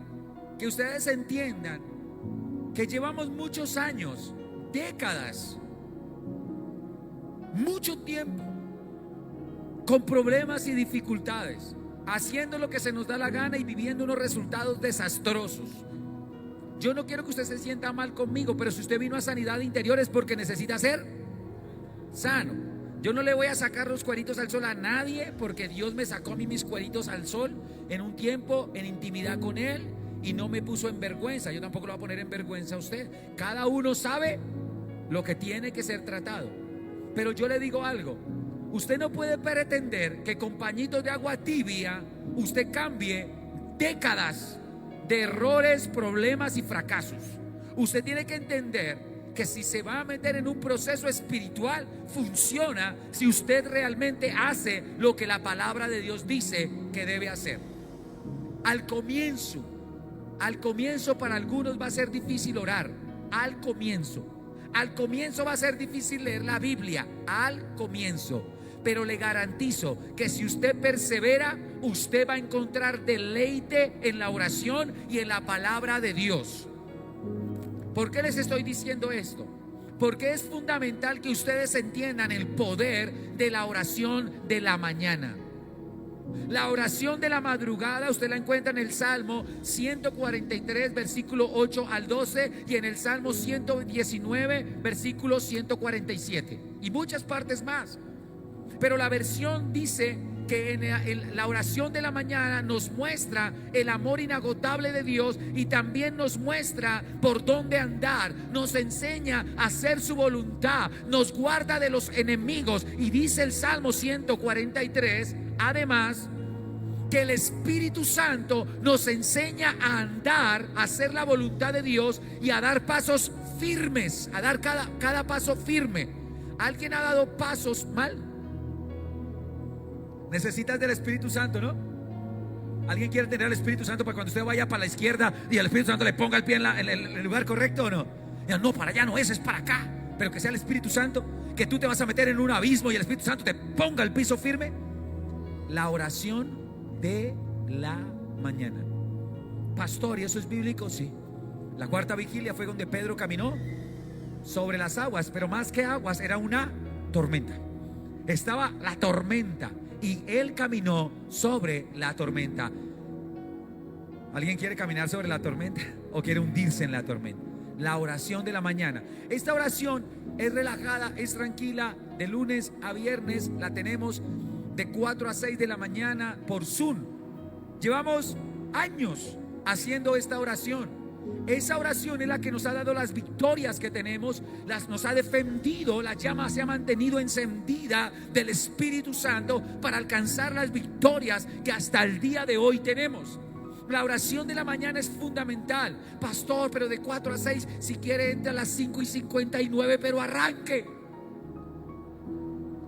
que ustedes entiendan que llevamos muchos años, décadas, mucho tiempo con problemas y dificultades, haciendo lo que se nos da la gana y viviendo unos resultados desastrosos. Yo no quiero que usted se sienta mal conmigo, pero si usted vino a sanidad interior es porque necesita ser sano. Yo no le voy a sacar los cueritos al sol a nadie, porque Dios me sacó a mí mis cueritos al sol en un tiempo en intimidad con Él y no me puso en vergüenza. Yo tampoco lo voy a poner en vergüenza a usted. Cada uno sabe lo que tiene que ser tratado. Pero yo le digo algo: usted no puede pretender que con pañitos de agua tibia usted cambie décadas de errores, problemas y fracasos. Usted tiene que entender que si se va a meter en un proceso espiritual, funciona si usted realmente hace lo que la palabra de Dios dice que debe hacer. Al comienzo para algunos va a ser difícil orar. Al comienzo va a ser difícil leer la Biblia. Al comienzo. Pero le garantizo que si usted persevera, usted va a encontrar deleite en la oración y en la palabra de Dios. ¿Por qué les estoy diciendo esto? Porque es fundamental que ustedes entiendan el poder de la oración de la mañana. La oración de la madrugada usted la encuentra en el Salmo 143, versículo 8 al 12, y en el Salmo 119, versículo 147, y muchas partes más. Pero la versión dice que en la oración de la mañana nos muestra el amor inagotable de Dios y también nos muestra por dónde andar, nos enseña a hacer su voluntad, nos guarda de los enemigos. Y dice el Salmo 143, además, que el Espíritu Santo nos enseña a andar, a hacer la voluntad de Dios y a dar pasos firmes, a dar cada paso firme. ¿Alguien ha dado pasos mal? Necesitas del Espíritu Santo, ¿no? ¿Alguien quiere tener al Espíritu Santo para cuando usted vaya para la izquierda y el Espíritu Santo le ponga el pie en el lugar correcto, o no? Ya, no, para allá no, ese es para acá. Pero que sea el Espíritu Santo, que tú te vas a meter en un abismo y el Espíritu Santo te ponga el piso firme. La oración de la mañana. Pastor, ¿y eso es bíblico? Sí. La cuarta vigilia fue donde Pedro caminó sobre las aguas, pero más que aguas era una tormenta. Estaba la tormenta y él caminó sobre la tormenta. ¿Alguien quiere caminar sobre la tormenta o quiere hundirse en la tormenta? La oración de la mañana. Esta oración es relajada, es tranquila. De lunes a viernes la tenemos de 4 a 6 de la mañana por Zoom. Llevamos años haciendo esta oración. Esa oración es la que nos ha dado las victorias que tenemos, nos ha defendido, la llama se ha mantenido encendida del Espíritu Santo para alcanzar las victorias que hasta el día de hoy tenemos. La oración de la mañana es fundamental. Pastor, pero de 4 a 6, si quiere entre a las 5:59, pero arranque.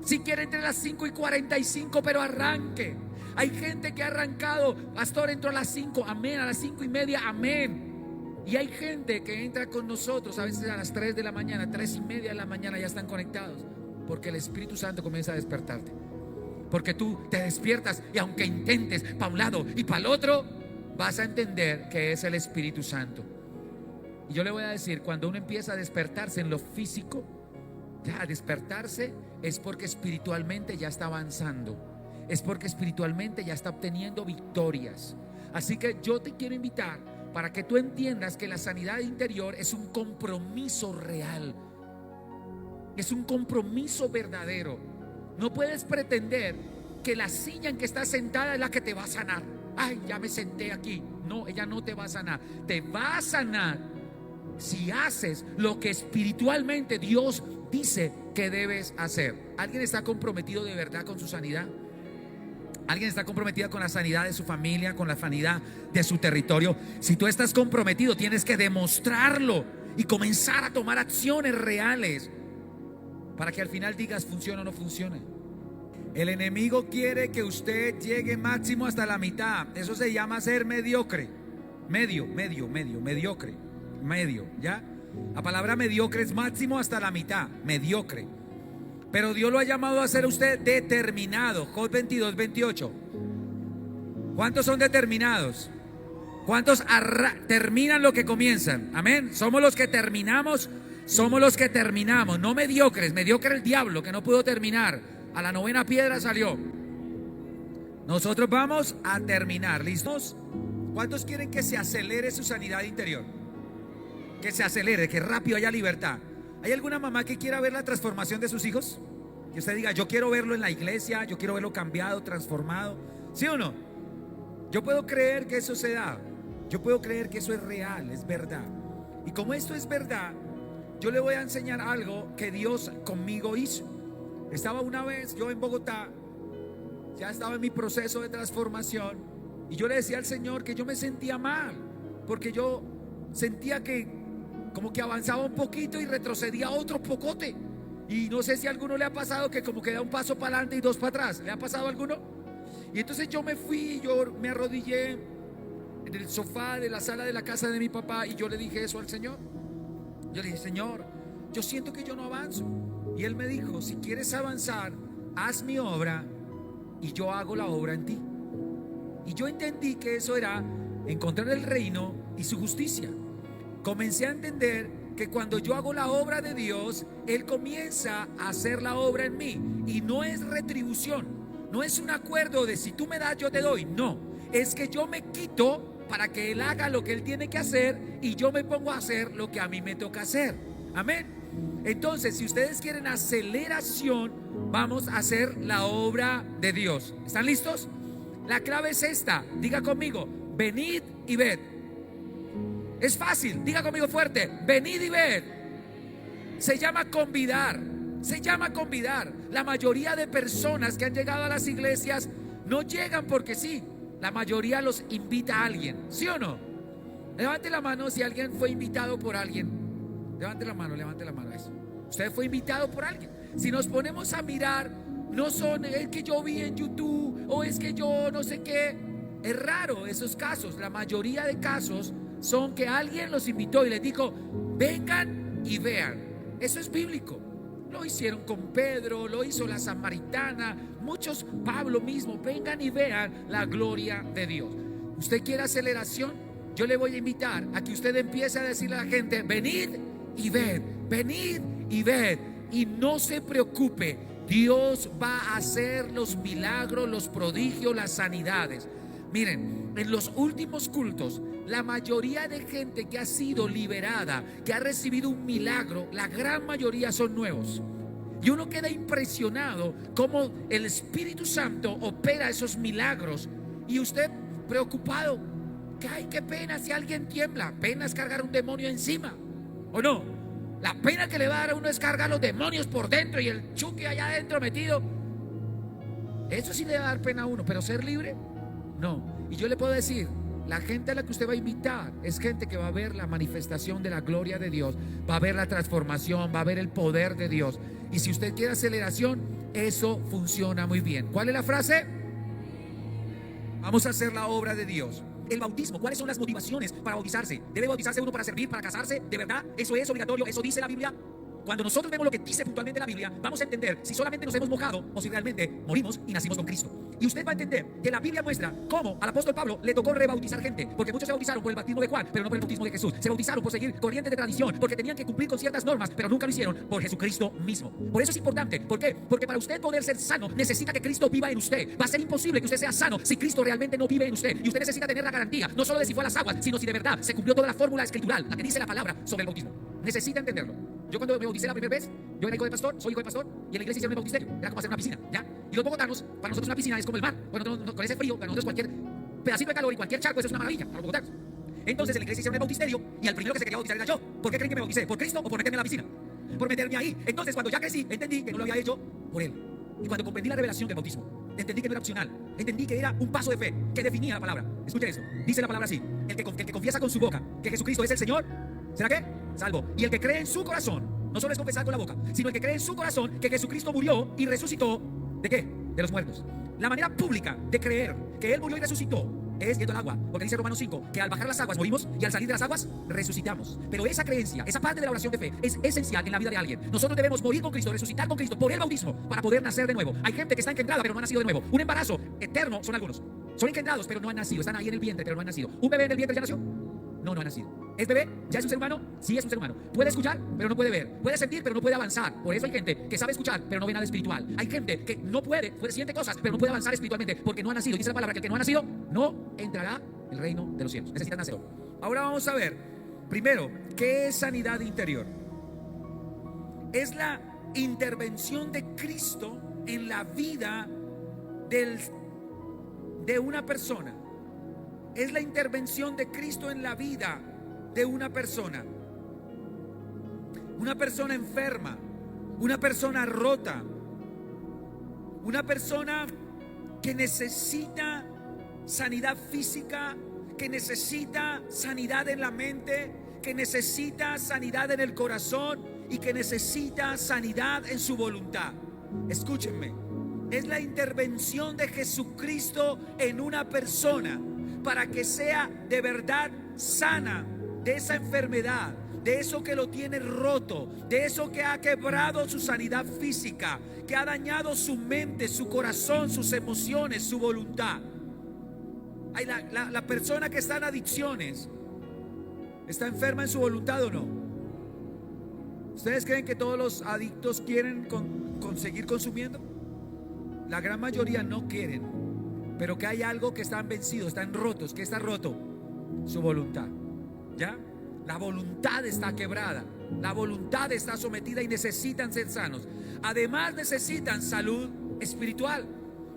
Si quiere entre las 5:45, pero arranque. Hay gente que ha arrancado, pastor, entró a las 5, amén, a las 5:30, amén. Y hay gente que entra con nosotros a veces a las 3 de la mañana, 3:30 de la mañana ya están conectados, porque el Espíritu Santo comienza a despertarte. Porque tú te despiertas y aunque intentes para un lado y para el otro, vas a entender que es el Espíritu Santo. Y yo le voy a decir, cuando uno empieza a despertarse en lo físico, ya despertarse es porque espiritualmente ya está avanzando, es porque espiritualmente ya está obteniendo victorias. Así que yo te quiero invitar para que tú entiendas que la sanidad interior es un compromiso real, es un compromiso verdadero. No puedes pretender que la silla en que estás sentada es la que te va a sanar. Ay, ya me senté aquí. No, ella no te va a sanar. Te va a sanar si haces lo que espiritualmente Dios dice que debes hacer. ¿Alguien está comprometido de verdad con su sanidad? ¿Alguien está comprometido con la sanidad de su familia, con la sanidad de su territorio? Si tú estás comprometido, tienes que demostrarlo y comenzar a tomar acciones reales para que al final digas funciona o no funciona. El enemigo quiere que usted llegue máximo hasta la mitad. Eso se llama ser mediocre. Mediocre. ¿Ya? La palabra mediocre es máximo hasta la mitad. Mediocre. Pero Dios lo ha llamado a ser usted determinado. Job 22:28. ¿Cuántos son determinados? ¿Cuántos terminan lo que comienzan? Amén. Somos los que terminamos. Somos los que terminamos. No mediocres. Mediocre el diablo que no pudo terminar. A la 9ª piedra salió. Nosotros vamos a terminar. ¿Listos? ¿Cuántos quieren que se acelere su sanidad interior? Que se acelere, que rápido haya libertad. ¿Hay alguna mamá que quiera ver la transformación de sus hijos? Que usted diga, yo quiero verlo en la iglesia, yo quiero verlo cambiado, transformado. ¿Sí o no? Yo puedo creer que eso se da. Yo puedo creer que eso es real, es verdad. Y como esto es verdad, yo le voy a enseñar algo que Dios conmigo hizo. Estaba una vez yo en Bogotá, ya estaba en mi proceso de transformación, y yo le decía al Señor que yo me sentía mal, porque yo sentía que como que avanzaba un poquito y retrocedía otro pocote. Y no sé si a alguno le ha pasado que como que da un paso para adelante y 2 para atrás. ¿Le ha pasado a alguno? Y entonces yo me fui, yo me arrodillé en el sofá de la sala de la casa de mi papá y yo le dije eso al Señor. Yo le dije, Señor, yo siento que yo no avanzo. Y Él me dijo, si quieres avanzar, haz mi obra y yo hago la obra en ti. Y yo entendí que eso era encontrar el reino y su justicia. Comencé a entender que cuando yo hago la obra de Dios, Él comienza a hacer la obra en mí. Y no es retribución, no es un acuerdo de si tú me das yo te doy. No, es que yo me quito para que Él haga lo que Él tiene que hacer y yo me pongo a hacer lo que a mí me toca hacer. Amén. Entonces, si ustedes quieren aceleración, vamos a hacer la obra de Dios. ¿Están listos? La clave es esta. Diga conmigo, venid y ved. Es fácil, diga conmigo fuerte, venid y ved. Se llama convidar. Se llama convidar. La mayoría de personas que han llegado a las iglesias no llegan porque sí. La mayoría los invita a alguien. ¿Sí o no? Levante la mano si alguien fue invitado por alguien. Levante la mano eso. Usted fue invitado por alguien. Si nos ponemos a mirar, no son el que yo vi en YouTube o es que yo no sé qué. Es raro esos casos. La mayoría de casos son que alguien los invitó y les dijo, vengan y vean. Eso es bíblico. Lo hicieron con Pedro, lo hizo la samaritana, muchos, Pablo mismo. Vengan y vean la gloria de Dios. ¿Usted quiere aceleración? Yo le voy a invitar a que usted empiece a decirle a la gente, venid y ved, venid y ved. Y no se preocupe, Dios va a hacer los milagros, los prodigios, las sanidades. Miren, en los últimos cultos, la mayoría de gente que ha sido liberada, que ha recibido un milagro, la gran mayoría son nuevos. Y uno queda impresionado cómo el Espíritu Santo opera esos milagros. Y usted preocupado, Que ay, qué pena si alguien tiembla. Pena es cargar un demonio encima, ¿o no? La pena que le va a dar a uno es cargar los demonios por dentro y el Chucky allá adentro metido. Eso sí le va a dar pena a uno, pero ser libre, no. Y yo le puedo decir, la gente a la que usted va a invitar es gente que va a ver la manifestación de la gloria de Dios, va a ver la transformación, va a ver el poder de Dios. Y si usted quiere aceleración, eso funciona muy bien. ¿Cuál es la frase? Vamos a hacer la obra de Dios. El bautismo, ¿cuáles son las motivaciones para bautizarse? ¿Debe bautizarse uno para servir, para casarse? ¿De verdad? ¿Eso es obligatorio? ¿Eso dice la Biblia? Cuando nosotros vemos lo que dice puntualmente la Biblia, vamos a entender si solamente nos hemos mojado o si realmente morimos y nacimos con Cristo. Y usted va a entender que la Biblia muestra cómo al apóstol Pablo le tocó rebautizar gente, porque muchos se bautizaron por el bautismo de Juan, pero no por el bautismo de Jesús. Se bautizaron por seguir corrientes de tradición, porque tenían que cumplir con ciertas normas, pero nunca lo hicieron por Jesucristo mismo. Por eso es importante. ¿Por qué? Porque para usted poder ser sano, necesita que Cristo viva en usted. Va a ser imposible que usted sea sano si Cristo realmente no vive en usted. Y usted necesita tener la garantía, no solo de si fue a las aguas, sino si de verdad se cumplió toda la fórmula escritural, la que dice la palabra sobre el bautismo. Necesita entenderlo. Yo cuando me bauticé la primera vez, yo era hijo de pastor, soy hijo de pastor, y en la iglesia hicieron el bautisterio. Era como hacer una piscina, ¿ya? Y los bogotanos, para nosotros una piscina es como el mar. Bueno, con ese frío, para nosotros cualquier pedacito de calor y cualquier charco, eso es una maravilla para los bogotanos. Entonces en la iglesia hicieron el bautisterio, y al primero que se quería bautizar era yo. ¿Por qué creen que me bauticé? ¿Por Cristo o por meterme en la piscina? Por meterme ahí. Entonces cuando ya crecí, entendí que no lo había hecho por Él. Y cuando comprendí la revelación del bautismo, entendí que no era opcional, entendí que era un paso de fe que definía la palabra. Escuchen eso, dice la palabra así: el que confiesa con su boca que Jesucristo es el Señor, ¿será qué? Salvo. Y el que cree en su corazón, no solo es confesar con la boca, sino el que cree en su corazón que Jesucristo murió y resucitó, ¿de qué? De los muertos. La manera pública de creer que Él murió y resucitó es yendo al agua, porque dice Romanos 5 que al bajar las aguas morimos y al salir de las aguas resucitamos. Pero esa creencia, esa parte de la oración de fe es esencial en la vida de alguien. Nosotros debemos morir con Cristo, resucitar con Cristo por el bautismo para poder nacer de nuevo. Hay gente que está engendrada pero no ha nacido de nuevo. Un embarazo eterno son algunos. Son engendrados pero no han nacido. Están ahí en el vientre pero no han nacido. ¿Un bebé en el vientre ya nació? No, no ha nacido. ¿Es bebé? ¿Ya es un ser humano? Sí, es un ser humano. Puede escuchar, pero no puede ver. Puede sentir, pero no puede avanzar. Por eso hay gente que sabe escuchar, pero no ve nada espiritual. Hay gente que no puede, siente cosas, pero no puede avanzar espiritualmente porque no ha nacido. Dice la palabra que el que no ha nacido no entrará en el reino de los cielos. Necesita nacer. Ahora vamos a ver, primero, ¿qué es sanidad interior? Es la intervención de Cristo en la vida de una persona. Es la intervención de Cristo en la vida de una persona. Una persona enferma, una persona rota, una persona que necesita sanidad física, que necesita sanidad en la mente, que necesita sanidad en el corazón y que necesita sanidad en su voluntad. Escúchenme, es la intervención de Jesucristo en una persona para que sea de verdad sana de esa enfermedad, de eso que lo tiene roto, de eso que ha quebrado su sanidad física, que ha dañado su mente, su corazón, sus emociones, su voluntad. La persona que está en adicciones, ¿está enferma en su voluntad o no? ¿Ustedes creen que todos los adictos quieren seguir consumiendo? La gran mayoría no quieren. Pero que hay algo que están vencidos, están rotos. ¿Qué está roto? Su voluntad. ¿Ya? La voluntad está quebrada. La voluntad está sometida y necesitan ser sanos. Además necesitan salud espiritual.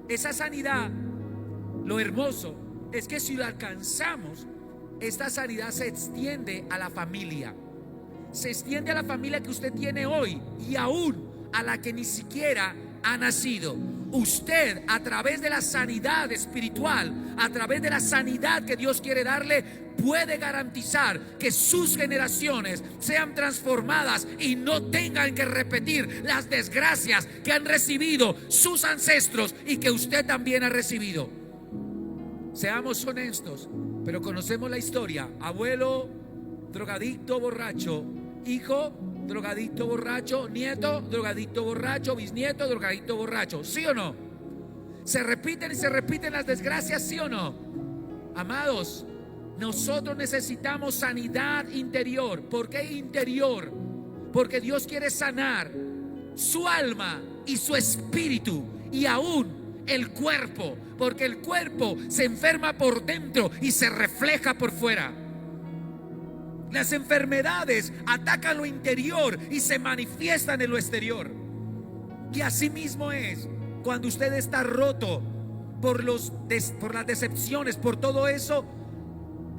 Esa sanidad, lo hermoso es que si lo alcanzamos, esta sanidad se extiende a la familia. Se extiende a la familia que usted tiene hoy y aún a la que ni siquiera ha nacido. Usted, a través de la sanidad espiritual, a través de la sanidad que Dios quiere darle, puede garantizar que sus generaciones sean transformadas y no tengan que repetir las desgracias que han recibido sus ancestros y que usted también ha recibido. Seamos honestos, pero conocemos la historia. Abuelo, drogadicto, borracho. Hijo, drogadicto, borracho. Nieto, drogadicto, borracho. Bisnieto, drogadicto, borracho. ¿Sí o no? ¿Se repiten y se repiten las desgracias? ¿Sí o no? Amados, nosotros necesitamos sanidad interior. ¿Por qué interior? Porque Dios quiere sanar su alma y su espíritu y aún el cuerpo, porque el cuerpo se enferma por dentro y se refleja por fuera. Las enfermedades atacan lo interior y se manifiestan en lo exterior. Y así mismo es cuando usted está roto por las decepciones, por todo eso.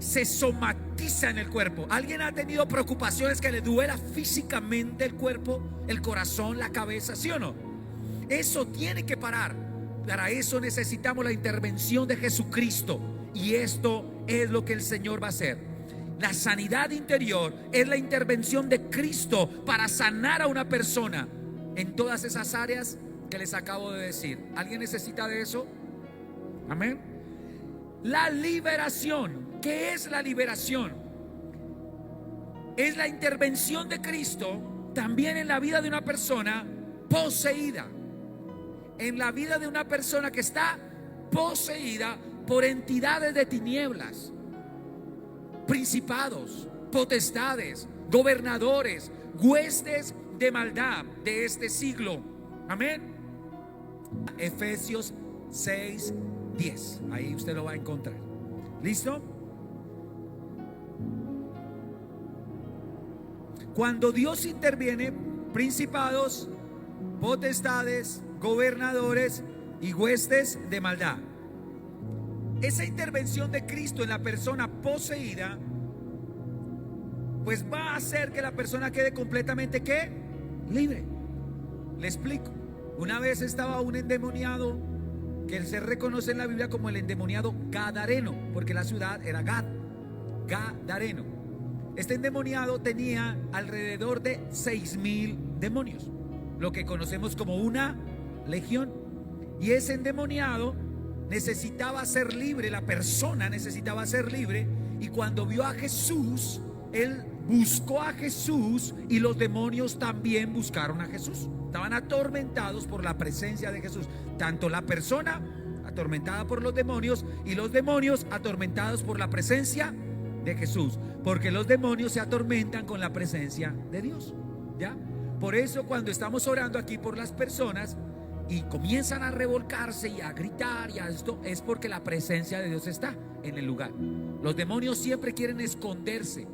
se somatiza en el cuerpo. ¿Alguien ha tenido preocupaciones que le duela físicamente el cuerpo, el corazón, la cabeza? ¿Sí o no? Eso tiene que parar. Para eso necesitamos la intervención de Jesucristo. Y esto es lo que el Señor va a hacer. La sanidad interior es la intervención de Cristo para sanar a una persona en todas esas áreas que les acabo de decir. ¿Alguien necesita de eso? Amén. La liberación. ¿Qué es la liberación? Es la intervención de Cristo también en la vida de una persona poseída. En la vida de una persona que está poseída por entidades de tinieblas, principados, potestades, gobernadores, huestes de maldad de este siglo. Amén. Efesios 6:10. Ahí usted lo va a encontrar. ¿Listo? Cuando Dios interviene, principados, potestades, gobernadores y huestes de maldad. Esa intervención de Cristo en la persona poseída, pues va a hacer que la persona quede completamente ¿qué? Libre. Le explico. Una vez estaba un endemoniado que se reconoce en la Biblia como el endemoniado gadareno, porque la ciudad era Gadareno. Este endemoniado tenía alrededor de 6,000 demonios, lo que conocemos como una legión. Y ese endemoniado necesitaba ser libre, la persona necesitaba ser libre. Y cuando vio a Jesús, él buscó a Jesús y los demonios también buscaron a Jesús. Estaban atormentados por la presencia de Jesús. Tanto la persona atormentada por los demonios y los demonios atormentados por la presencia de Jesús, porque los demonios se atormentan con la presencia de Dios. ¿Ya? Por eso cuando estamos orando aquí por las personas y comienzan a revolcarse y a gritar y a esto, es porque la presencia de Dios está en el lugar. Los demonios siempre quieren esconderse.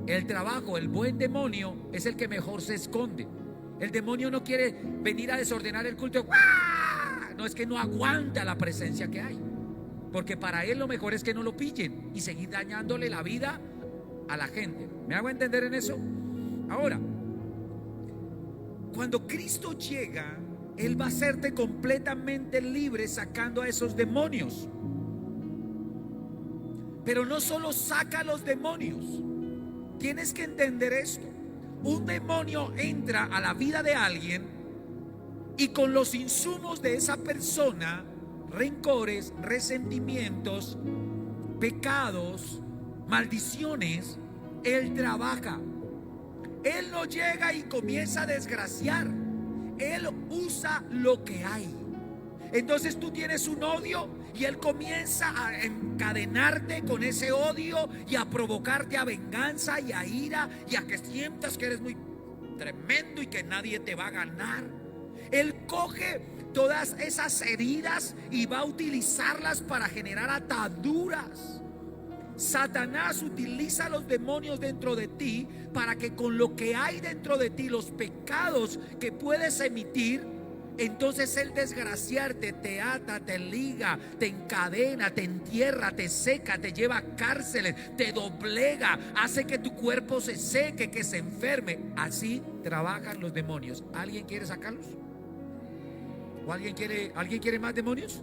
El trabajo, el buen demonio es el que mejor se esconde. El demonio no quiere venir a desordenar el culto. ¡Ah! No, es que no aguanta la presencia que hay, porque para él lo mejor es que no lo pillen y seguir dañándole la vida a la gente. ¿Me hago entender en eso? Ahora, cuando Cristo llega, Él va a hacerte completamente libre sacando a esos demonios. Pero no solo saca a los demonios. Tienes que entender esto. Un demonio entra a la vida de alguien y con los insumos de esa persona, rencores, resentimientos, pecados, maldiciones, él trabaja. Él no llega y comienza a desgraciar. Él usa lo que hay. Entonces tú tienes un odio y él comienza a encadenarte con ese odio y a provocarte a venganza y a ira y a que sientas que eres muy tremendo y que nadie te va a ganar. Él coge todas esas heridas y va a utilizarlas para generar ataduras. Satanás utiliza a los demonios dentro de ti para que con lo que hay dentro de ti, los pecados que puedes emitir, entonces él desgraciarte, te ata, te liga, te encadena, te entierra, te seca, te lleva a cárceles, te doblega, hace que tu cuerpo se seque, que se enferme. Así trabajan los demonios. ¿Alguien quiere sacarlos? ¿O alguien quiere más demonios?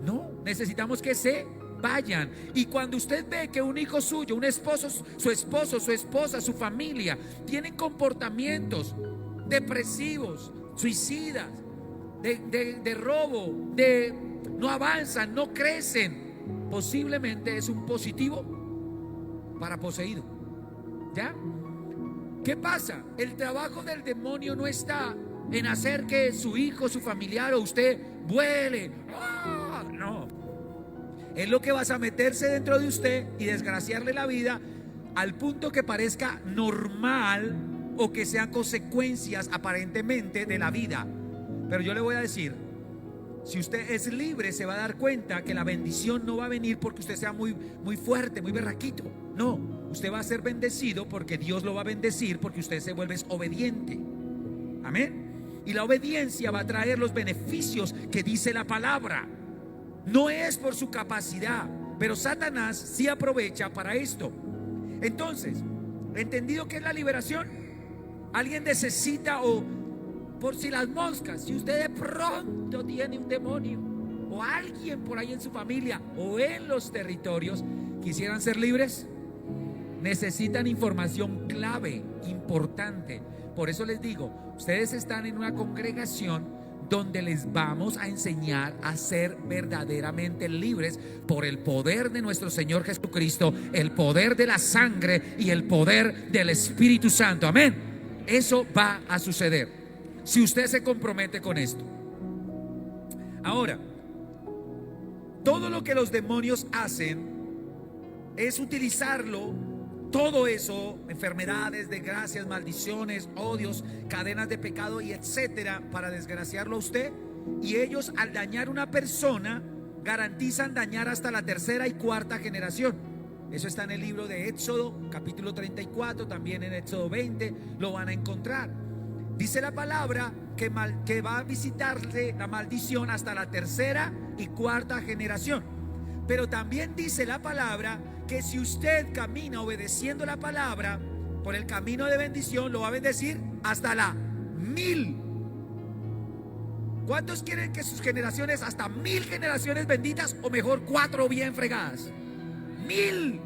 No, necesitamos que se vayan. Y cuando usted ve que un hijo suyo, un esposo, su esposa, su familia tienen comportamientos depresivos, suicidas, de robo, no avanzan, no crecen, posiblemente es un positivo para poseído. ¿Ya? ¿Qué pasa? El trabajo del demonio no está en hacer que su hijo, su familiar o usted vuele. ¡Oh! No. Es lo que vas a meterse dentro de usted y desgraciarle la vida al punto que parezca normal o que sean consecuencias aparentemente de la vida. Pero yo le voy a decir, si usted es libre, se va a dar cuenta que la bendición no va a venir porque usted sea muy, muy fuerte, muy berraquito. No, usted va a ser bendecido porque Dios lo va a bendecir, porque usted se vuelve obediente. Amén. Y la obediencia va a traer los beneficios que dice la palabra. No es por su capacidad, pero Satanás sí aprovecha para esto. Entonces, ¿entendido qué es la liberación? Alguien necesita, o por si las moscas, si usted de pronto tiene un demonio, o alguien por ahí en su familia o en los territorios, quisieran ser libres, necesitan información clave, importante. Por eso les digo, ustedes están en una congregación donde les vamos a enseñar a ser verdaderamente libres por el poder de nuestro Señor Jesucristo, el poder de la sangre y el poder del Espíritu Santo. Amén. Eso va a suceder si usted se compromete con esto. Ahora, todo lo que los demonios hacen es utilizarlo, todo eso, enfermedades, desgracias, maldiciones, odios, cadenas de pecado y etcétera, para desgraciarlo a usted. Y ellos, al dañar a una persona, garantizan dañar hasta la tercera y cuarta generación. Eso está en el libro de Éxodo, capítulo 34, también en Éxodo 20 lo van a encontrar. Dice la palabra que va a visitarle la maldición hasta la tercera y cuarta generación. Pero también dice la palabra que si usted camina obedeciendo la palabra por el camino de bendición, lo va a bendecir hasta la 1000. ¿Cuántos quieren que sus generaciones, hasta 1000 generaciones benditas, o mejor 4 bien fregadas? 1000.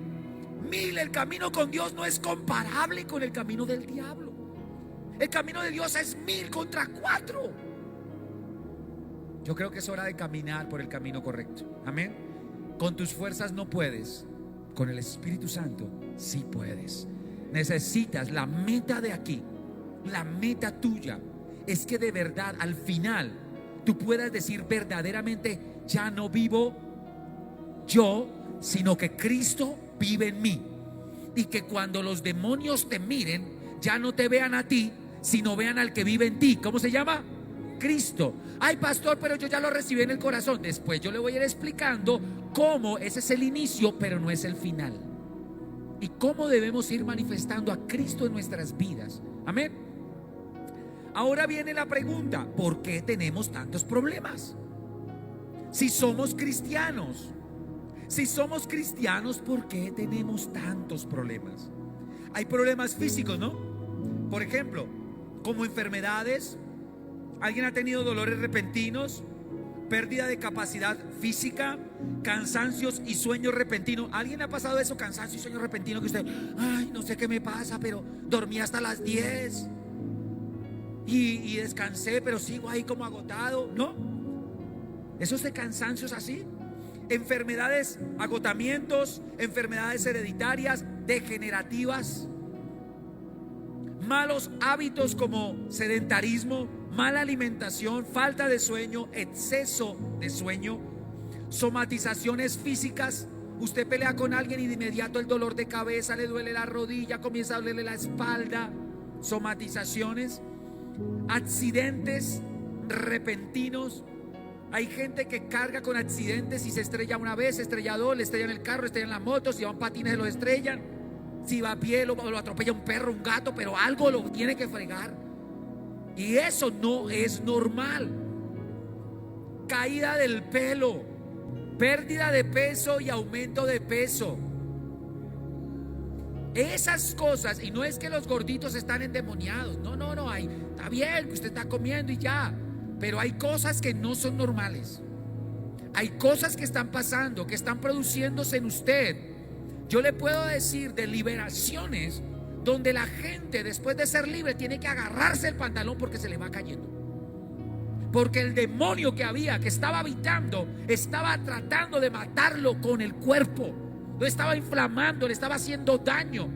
El camino con Dios no es comparable con el camino del diablo. El camino de Dios es 1000 contra 4. Yo creo que es hora de caminar por el camino correcto. Amén. Con tus fuerzas no puedes, con el Espíritu Santo sí puedes. Necesitas la meta de aquí, la meta tuya es que de verdad al final tú puedas decir verdaderamente: ya no vivo yo, sino que Cristo vive en mí. Y que cuando los demonios te miren, ya no te vean a ti, sino vean al que vive en ti. ¿Cómo se llama? Cristo. Ay, pastor, pero yo ya lo recibí en el corazón. Después yo le voy a ir explicando cómo ese es el inicio, pero no es el final. Y cómo debemos ir manifestando a Cristo en nuestras vidas. Amén. Ahora viene la pregunta: ¿por qué tenemos tantos problemas? Si somos cristianos, ¿por qué tenemos tantos problemas? Hay problemas físicos, ¿no? Por ejemplo, como enfermedades. ¿Alguien ha tenido dolores repentinos? Pérdida de capacidad física, cansancios y sueños repentinos. ¿Alguien ha pasado eso? Cansancio y sueño repentino, que usted, ay, no sé qué me pasa, pero dormí hasta las 10 y descansé, pero sigo ahí como agotado. ¿No? Esos de cansancios así. Enfermedades, agotamientos, enfermedades hereditarias, degenerativas. Malos hábitos como sedentarismo, mala alimentación, falta de sueño, exceso de sueño, somatizaciones físicas. Usted pelea con alguien y de inmediato el dolor de cabeza, le duele la rodilla, comienza a dolerle la espalda. Somatizaciones, accidentes repentinos. Hay gente que carga con accidentes y se estrella una vez, se estrella dos, le estrellan el carro, estrellan la moto, si van patines lo estrellan, si va a pie lo atropella un perro, un gato, pero algo lo tiene que fregar. Y eso no es normal. Caída del pelo, pérdida de peso y aumento de peso. Esas cosas, y no es que los gorditos están endemoniados, no, está bien que usted está comiendo y ya, pero hay cosas que no son normales. Hay cosas que están pasando, que están produciéndose en usted. Yo le puedo decir de liberaciones donde la gente, después de ser libre, tiene que agarrarse el pantalón porque se le va cayendo. Porque el demonio que estaba habitando, estaba tratando de matarlo con el cuerpo. Lo estaba inflamando, le estaba haciendo daño.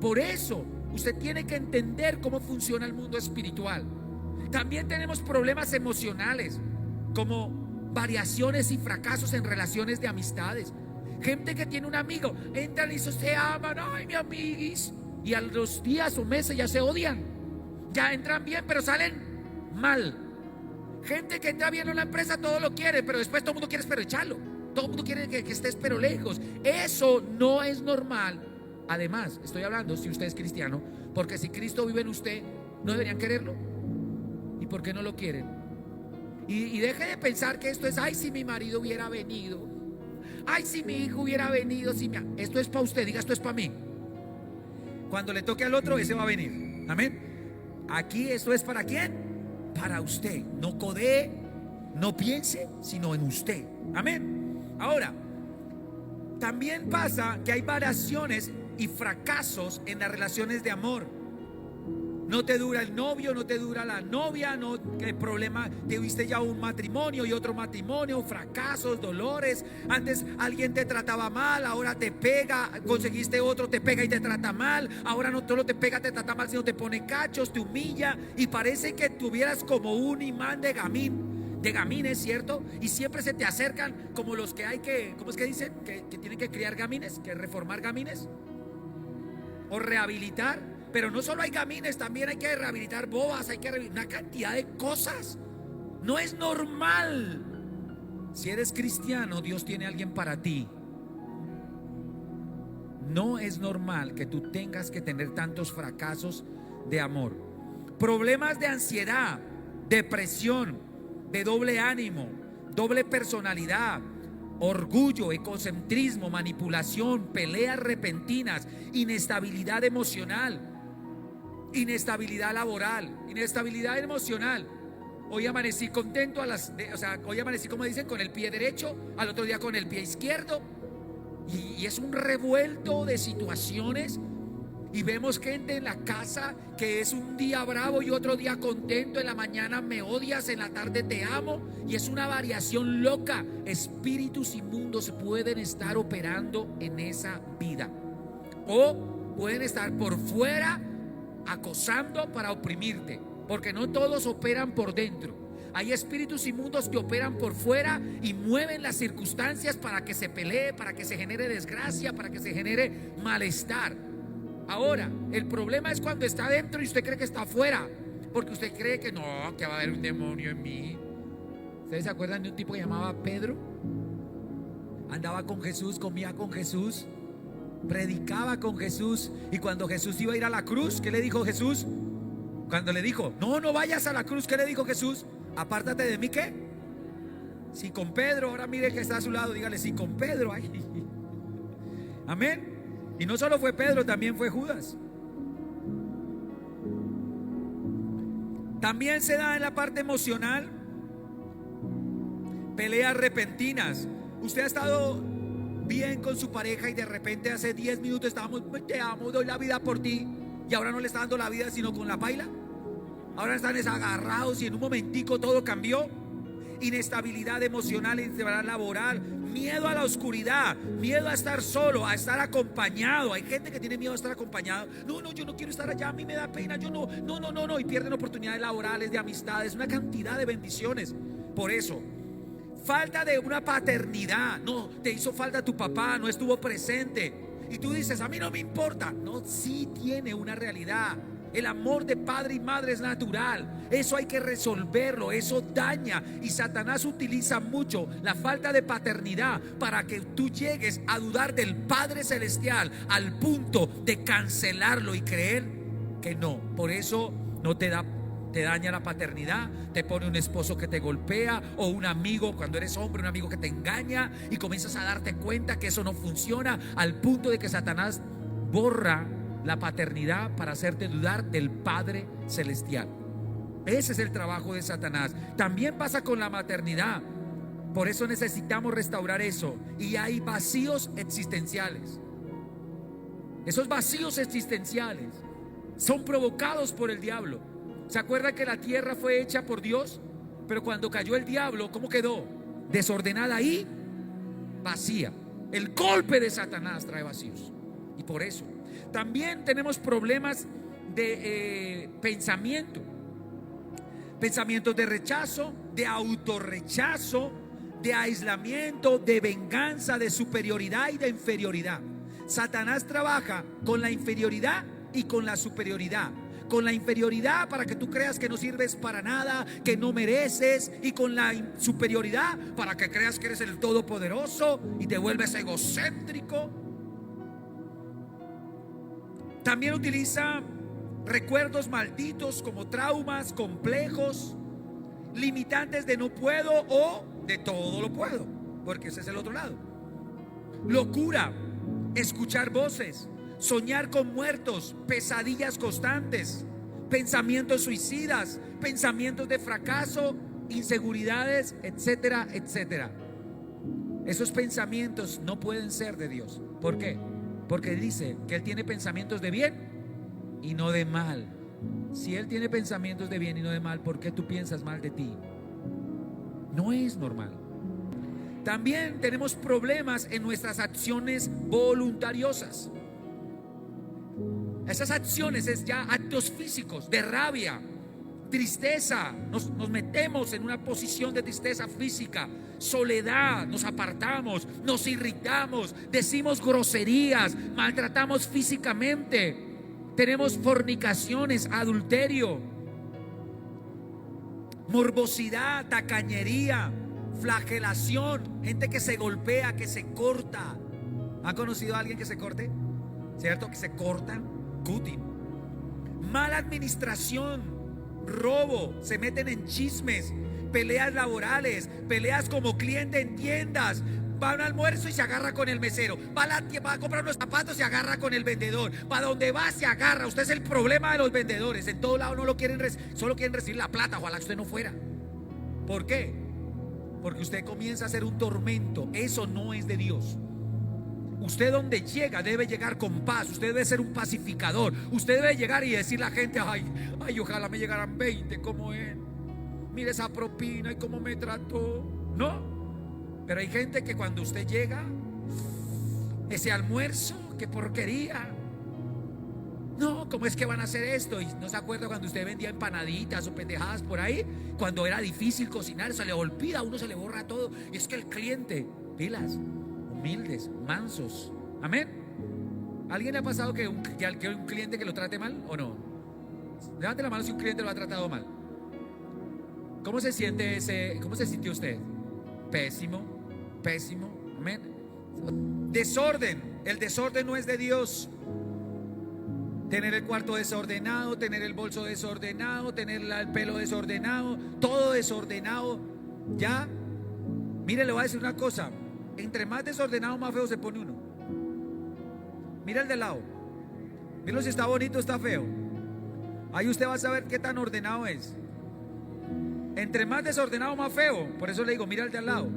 Por eso, usted tiene que entender cómo funciona el mundo espiritual. También tenemos problemas emocionales, como variaciones y fracasos en relaciones de amistades. Gente que tiene un amigo, entran y se aman, ay, mi amiguis, y a los días o meses ya se odian. Ya entran bien, pero salen mal. Gente que entra bien en la empresa, todo lo quiere, pero después todo el mundo quiere pero echarlo. Todo el mundo quiere que estés pero lejos. Eso no es normal. Además, estoy hablando si usted es cristiano, porque si Cristo vive en usted, ¿no deberían quererlo? ¿Y por qué no lo quieren? Y deje de pensar que esto es, ay, si mi marido hubiera venido, Ay, si mi hijo hubiera venido, esto es para usted, diga, esto es para mí. Cuando le toque al otro, ese va a venir. Amén. Aquí esto es para quién, para usted. No codee, no piense, sino en usted. Amén. Ahora, también pasa que hay variaciones y fracasos en las relaciones de amor. No te dura el novio, no te dura la novia, no, el problema, tuviste ya un matrimonio y otro matrimonio, fracasos, dolores. Antes alguien te trataba mal, ahora te pega, conseguiste otro, te pega y te trata mal. Ahora no solo te pega, te trata mal, sino te pone cachos, te humilla y parece que tuvieras como un imán de gamines, ¿cierto? Y siempre se te acercan como los que hay que, ¿cómo es que dicen? Que tienen que criar gamines, que reformar gamines o rehabilitar. Pero no solo hay gamines, también hay que rehabilitar bobas, hay que rehabilitar una cantidad de cosas. No es normal. Si eres cristiano, Dios tiene a alguien para ti. No es normal que tú tengas que tener tantos fracasos de amor. Problemas de ansiedad, depresión, de doble ánimo, doble personalidad, orgullo, egocentrismo, manipulación, peleas repentinas, inestabilidad emocional, inestabilidad laboral, inestabilidad emocional. Hoy amanecí contento hoy amanecí, como dicen, con el pie derecho, al otro día con el pie izquierdo, y es un revuelto de situaciones. Y vemos gente en la casa que es un día bravo y otro día contento. En la mañana me odias, en la tarde te amo. Y es una variación loca. Espíritus inmundos pueden estar operando en esa vida, o pueden estar por fuera acosando para oprimirte, porque no todos operan por dentro. Hay espíritus inmundos que operan por fuera y mueven las circunstancias para que se pelee, para que se genere desgracia, para que se genere malestar. Ahora, el problema es cuando está dentro y usted cree que está afuera, porque usted cree que no, que va a haber un demonio en mí. ¿Ustedes se acuerdan de un tipo que llamaba Pedro? Andaba con Jesús, comía con Jesús, predicaba con Jesús. Y cuando Jesús iba a ir a la cruz, ¿qué le dijo Jesús? Cuando le dijo, no vayas a la cruz, ¿qué le dijo Jesús? Apártate de mí, ¿qué? Si con Pedro, ahora mire que está a su lado, dígale, si con Pedro, ay. Amén. Y no solo fue Pedro, también fue Judas. También se da en la parte emocional peleas repentinas. Usted ha estado bien con su pareja y de repente hace 10 minutos estábamos, te amo, doy la vida por ti, y ahora no le está dando la vida sino con la paila. Ahora están agarrados y en un momentico todo cambió. Inestabilidad emocional, inestabilidad laboral, miedo a la oscuridad, miedo a estar solo, a estar acompañado. Hay gente que tiene miedo a estar acompañado. No, yo no quiero estar allá, a mí me da pena, yo no, y pierden oportunidades laborales, de amistades, una cantidad de bendiciones. Por eso, falta de una paternidad. No, te hizo falta tu papá, no estuvo presente. Y tú dices, a mí no me importa. No, sí tiene una realidad. El amor de padre y madre es natural. Eso hay que resolverlo, eso daña. Y Satanás utiliza mucho la falta de paternidad para que tú llegues a dudar del Padre Celestial al punto de cancelarlo y creer que no. Por eso no te daña la paternidad, te pone un esposo que te golpea, o un amigo, cuando eres hombre, un amigo que te engaña, y comienzas a darte cuenta que eso no funciona, al punto de que Satanás borra la paternidad para hacerte dudar del Padre Celestial. Ese es el trabajo de Satanás. También pasa con la maternidad. Por eso necesitamos restaurar eso. Y hay vacíos existenciales. Esos vacíos existenciales son provocados por el diablo. ¿Se acuerdan que la tierra fue hecha por Dios? Pero cuando cayó el diablo, ¿cómo quedó? Desordenada y vacía. El golpe de Satanás trae vacíos. Y por eso también tenemos problemas de pensamientos de rechazo, de autorrechazo, de aislamiento, de venganza, de superioridad y de inferioridad. Satanás trabaja con la inferioridad y con la superioridad. Con la inferioridad para que tú creas que no sirves para nada, que no mereces, y con la superioridad para que creas que eres el todopoderoso y te vuelves egocéntrico. También utiliza recuerdos malditos como traumas, complejos, limitantes de no puedo o de todo lo puedo, porque ese es el otro lado. locura, escuchar voces, soñar con muertos, pesadillas constantes, pensamientos suicidas, pensamientos de fracaso, inseguridades, etcétera, etcétera. Esos pensamientos no pueden ser de Dios. ¿Por qué? Porque dice que Él tiene pensamientos de bien y no de mal. Si Él tiene pensamientos de bien y no de mal, ¿por qué tú piensas mal de ti? No es normal. También tenemos problemas en nuestras acciones voluntariosas. Esas acciones es ya actos físicos de rabia, tristeza. Nos metemos en una posición de tristeza física, soledad, nos apartamos, nos irritamos, decimos groserías, maltratamos físicamente, tenemos fornicaciones, adulterio, morbosidad, tacañería, flagelación, gente que se golpea, que se corta. ¿Han conocido a alguien que se corte? ¿Cierto? Que se cortan, cutting. Mala administración, robo, se meten en chismes, peleas laborales, peleas como cliente en tiendas. Va a un almuerzo y se agarra con el mesero. Va a comprar unos zapatos y se agarra con el vendedor. Para donde va se agarra. Usted es el problema de los vendedores. En todo lado no lo quieren, solo quieren recibir la plata. Ojalá usted no fuera. ¿Por qué? Porque usted comienza a ser un tormento. Eso no es de Dios. Usted donde llega debe llegar con paz. Usted debe ser un pacificador. Usted debe llegar y decirle a la gente: ay, ojalá me llegaran 20 como él. Mire esa propina y cómo me trató. No. Pero hay gente que cuando usted llega, ese almuerzo, qué porquería. No, ¿cómo es que van a hacer esto? Y no se acuerda cuando usted vendía empanaditas o pendejadas por ahí, cuando era difícil cocinar, se le olvida, a uno se le borra todo. Y es que el cliente, pilas, humildes, mansos. Amén. ¿Alguien le ha pasado que un cliente que lo trate mal o no? Levante la mano si un cliente lo ha tratado mal. ¿Cómo se sintió usted? Pésimo, pésimo. Amén. Desorden. El desorden no es de Dios. Tener el cuarto desordenado, tener el bolso desordenado, tener el pelo desordenado, todo desordenado. Ya, mire, le voy a decir una cosa: entre más desordenado, más feo se pone uno. Mira el de lado, mira si está bonito o está feo. Ahí usted va a saber qué tan ordenado es. Entre más desordenado, más feo. Por eso le digo, mira el de al lado.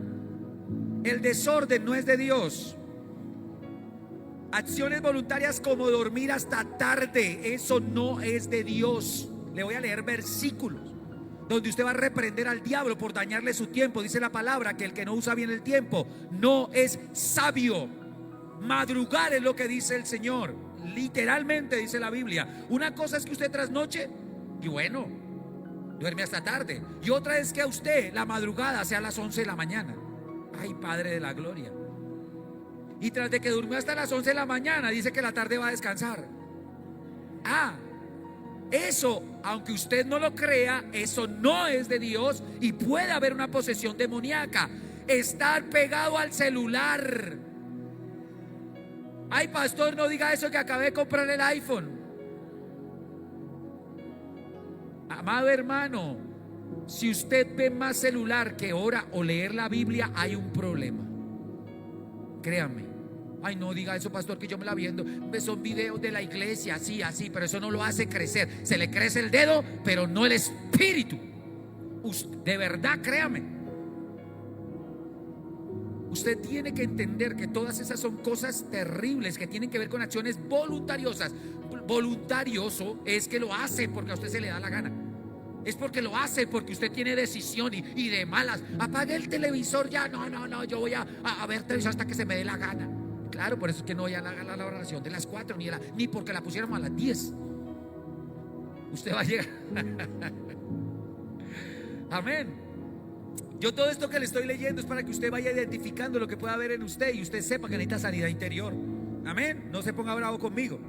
El desorden no es de Dios. Acciones voluntarias como dormir hasta tarde, eso no es de Dios. Le voy a leer versículos donde usted va a reprender al diablo por dañarle su tiempo. Dice la palabra que el que no usa bien el tiempo no es sabio. Madrugar es lo que dice el Señor. Literalmente dice la Biblia. Una cosa es que usted trasnoche y bueno, duerme hasta tarde. Y otra es que a usted la madrugada sea a las 11 de la mañana. Ay, Padre de la gloria. Y tras de que durmió hasta las 11 de la mañana, dice que la tarde va a descansar. Eso, aunque usted no lo crea, eso no es de Dios. Y puede haber una posesión demoníaca. Estar pegado al celular. Ay, pastor, no diga eso, que acabé de comprar el iPhone. Amado hermano, si usted ve más celular que ora o leer la Biblia, hay un problema. Créame. Ay, no diga eso, pastor, que yo me la viendo. Son videos de la iglesia, así, pero eso no lo hace crecer. Se le crece el dedo, pero no el espíritu. De verdad, créame. Usted tiene que entender que todas esas son cosas terribles que tienen que ver con acciones voluntariosas. Voluntarioso es que lo hace porque a usted se le da la gana. Es porque lo hace, porque usted tiene decisión y de malas. Apague el televisor ya. No, yo voy a ver televisor hasta que se me dé la gana. Claro, por eso es que no voy a la oración de las 4 ni porque la pusiéramos a las 10. Usted va a llegar. Amén. Yo todo esto que le estoy leyendo es para que usted vaya identificando lo que pueda haber en usted y usted sepa que necesita sanidad interior. Amén. No se ponga bravo conmigo.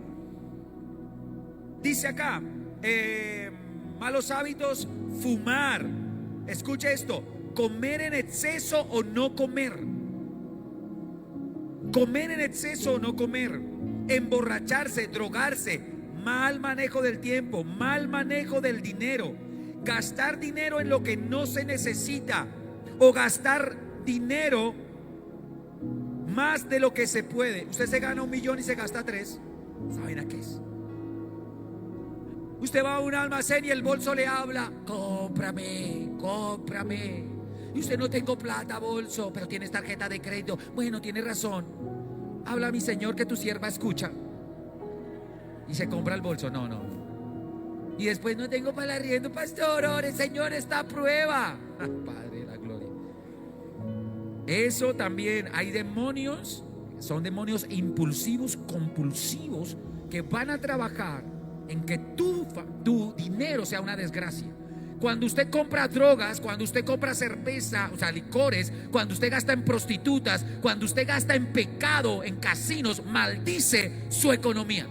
Dice acá, malos hábitos: fumar. Escuche esto: comer en exceso o no comer. Comer en exceso o no comer. Emborracharse, drogarse, mal manejo del tiempo, mal manejo del dinero, gastar dinero en lo que no se necesita o gastar dinero más de lo que se puede. Usted se gana 1.000.000 y se gasta 3. ¿Saben a qué es? Usted va a un almacén y el bolso le habla: cómprame, cómprame. Y usted: no tengo plata, bolso, pero tienes tarjeta de crédito. Bueno, tiene razón. Habla mi señor que tu sierva escucha. Y se compra el bolso. No, no. Y después: no tengo para el arriendo, pastor, ore, Señor, está a prueba. Padre de la gloria. Eso también, hay demonios, son demonios impulsivos, compulsivos, que van a trabajar en que tu dinero sea una desgracia. Cuando usted compra drogas, cuando usted compra cerveza, o sea, licores, cuando usted gasta en prostitutas, cuando usted gasta en pecado, en casinos, maldice su economía.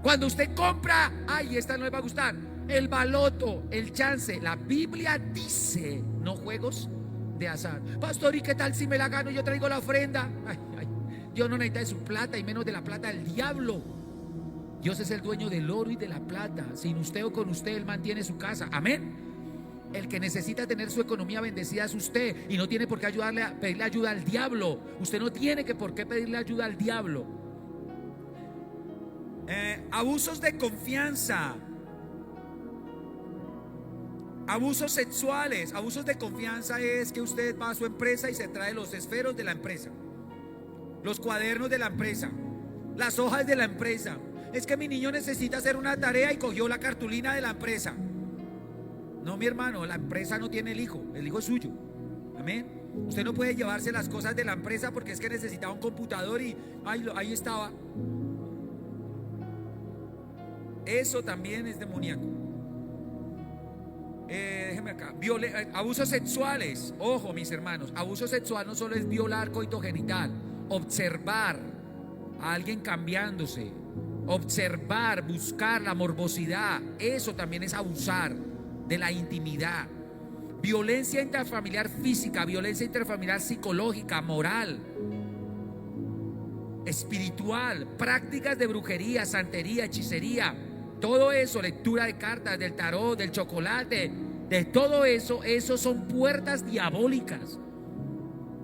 Cuando usted compra, ay, esta no le va a gustar, el baloto, el chance. La Biblia dice: no juegos de azar. Pastor, ¿y qué tal si me la gano y yo traigo la ofrenda? Ay, ay, Dios no necesita de su plata y menos de la plata del diablo. Dios es el dueño del oro y de la plata. Sin usted o con usted Él mantiene su casa. Amén. El que necesita tener su economía bendecida es usted, y no tiene por qué pedirle ayuda al diablo. Usted no tiene por qué pedirle ayuda al diablo. Abusos de confianza, abusos sexuales. Abusos de confianza es que usted va a su empresa y se trae los esferos de la empresa, los cuadernos de la empresa, las hojas de la empresa. Es que mi niño necesita hacer una tarea y cogió la cartulina de la empresa. No, mi hermano, la empresa no tiene el hijo es suyo. Amén. Usted no puede llevarse las cosas de la empresa porque es que necesitaba un computador y ahí estaba. Eso también es demoníaco. Déjeme acá. Abusos sexuales. Ojo, mis hermanos, abuso sexual no solo es violar coito genital. Observar a alguien cambiándose, observar, buscar la morbosidad, eso también es abusar de la intimidad. Violencia intrafamiliar física, violencia intrafamiliar psicológica, moral, espiritual, prácticas de brujería, santería, hechicería. Todo eso, lectura de cartas, del tarot, del chocolate, de todo eso, eso son puertas diabólicas.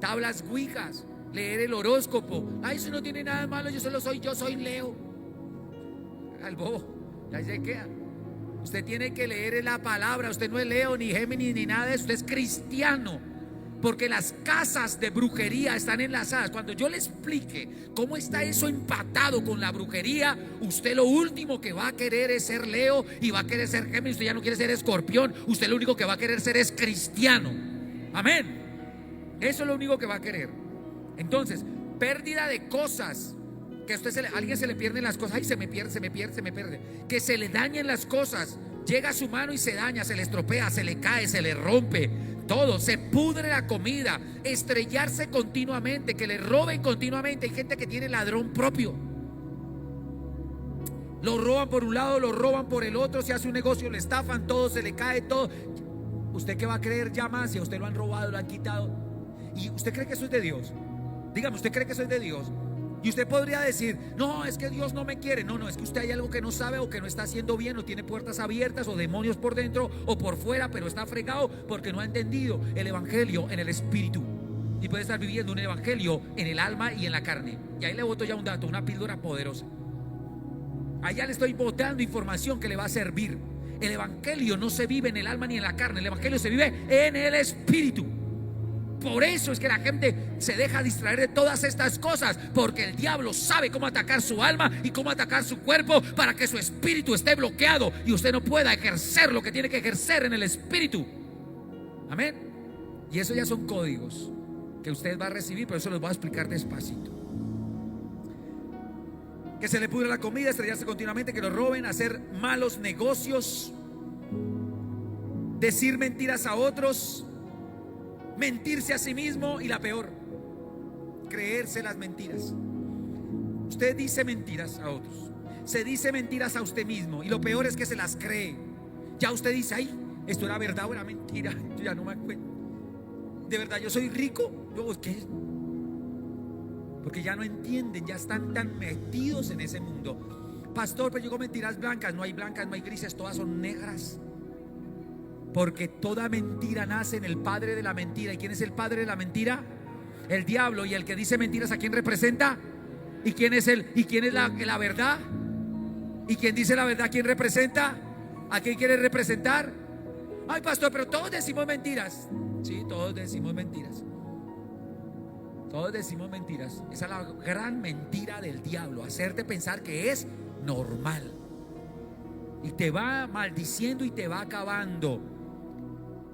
Tablas ouijas, leer el horóscopo. Ay, eso no tiene nada de malo, yo soy Leo. Al bobo, ya se queda. Usted tiene que leer la palabra. Usted no es Leo, ni Géminis, ni nada de eso. Usted es cristiano. Porque las casas de brujería están enlazadas. Cuando yo le explique cómo está eso empatado con la brujería, usted lo último que va a querer es ser Leo y va a querer ser Géminis. Usted ya no quiere ser Escorpión. Usted lo único que va a querer ser es cristiano. Amén. Eso es lo único que va a querer. Entonces, pérdida de cosas. Que a alguien se le pierden las cosas. Ay, se me pierde. Que se le dañen las cosas. Llega a su mano y se daña, se le estropea, se le cae, se le rompe. Todo, se pudre la comida. Estrellarse continuamente, que le roben continuamente. Hay gente que tiene ladrón propio. Lo roban por un lado, lo roban por el otro. Se hace un negocio, le estafan todo, se le cae todo. ¿Usted qué va a creer ya más si a usted lo han robado, lo han quitado? ¿Y usted cree que eso es de Dios? Dígame, ¿usted cree que eso es de Dios? Y usted podría decir: no, es que Dios no me quiere. No, es que usted hay algo que no sabe, o que no está haciendo bien, o tiene puertas abiertas, o demonios por dentro o por fuera, pero está fregado porque no ha entendido el evangelio en el espíritu. Y puede estar viviendo un evangelio en el alma y en la carne. Y ahí le boto ya un dato, una píldora poderosa. Allá le estoy botando información que le va a servir. El evangelio no se vive en el alma ni en la carne. El evangelio se vive en el espíritu. Por eso es que la gente se deja distraer de todas estas cosas, porque el diablo sabe cómo atacar su alma y cómo atacar su cuerpo para que su espíritu esté bloqueado y usted no pueda ejercer lo que tiene que ejercer en el espíritu. Amén. Y eso ya son códigos que usted va a recibir, pero eso los voy a explicar despacito. Que se le pudra la comida, estrellarse continuamente, que lo roben, hacer malos negocios, decir mentiras a otros, mentirse a sí mismo, y la peor, creerse las mentiras. Usted dice mentiras a otros, se dice mentiras a usted mismo, y lo peor es que se las cree. Ya usted dice: ay, esto era verdad o era mentira, yo ya no me acuerdo. De verdad yo soy rico. ¿Qué? Porque ya no entienden, ya están tan metidos en ese mundo. Pastor, pero yo digo mentiras blancas. No hay blancas, no hay grises, todas son negras. Porque toda mentira nace en el padre de la mentira. ¿Y quién es el padre de la mentira? El diablo. Y el que dice mentiras, ¿a quién representa? ¿Y quién es la verdad? ¿Y quién dice la verdad? ¿Quién representa? ¿A quién quiere representar? Ay, pastor, pero todos decimos mentiras. Sí, todos decimos mentiras. Todos decimos mentiras. Esa es la gran mentira del diablo, hacerte pensar que es normal. Y te va maldiciendo y te va acabando.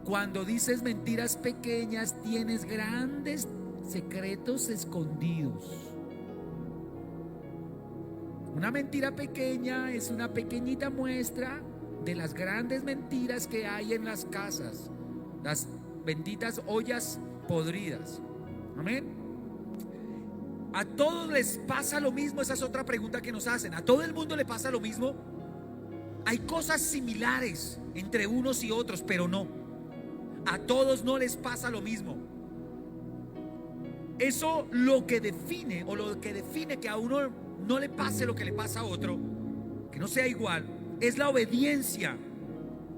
Cuando dices mentiras pequeñas, tienes grandes secretos escondidos. Una mentira pequeña es una pequeñita muestra de las grandes mentiras que hay en las casas, las benditas ollas podridas. Amén. ¿A todos les pasa lo mismo? Esa es otra pregunta que nos hacen. ¿A todo el mundo le pasa lo mismo? Hay cosas similares entre unos y otros, pero no. A todos no les pasa lo mismo. Eso lo que define que a uno no le pase lo que le pasa a otro, que no sea igual, es la obediencia.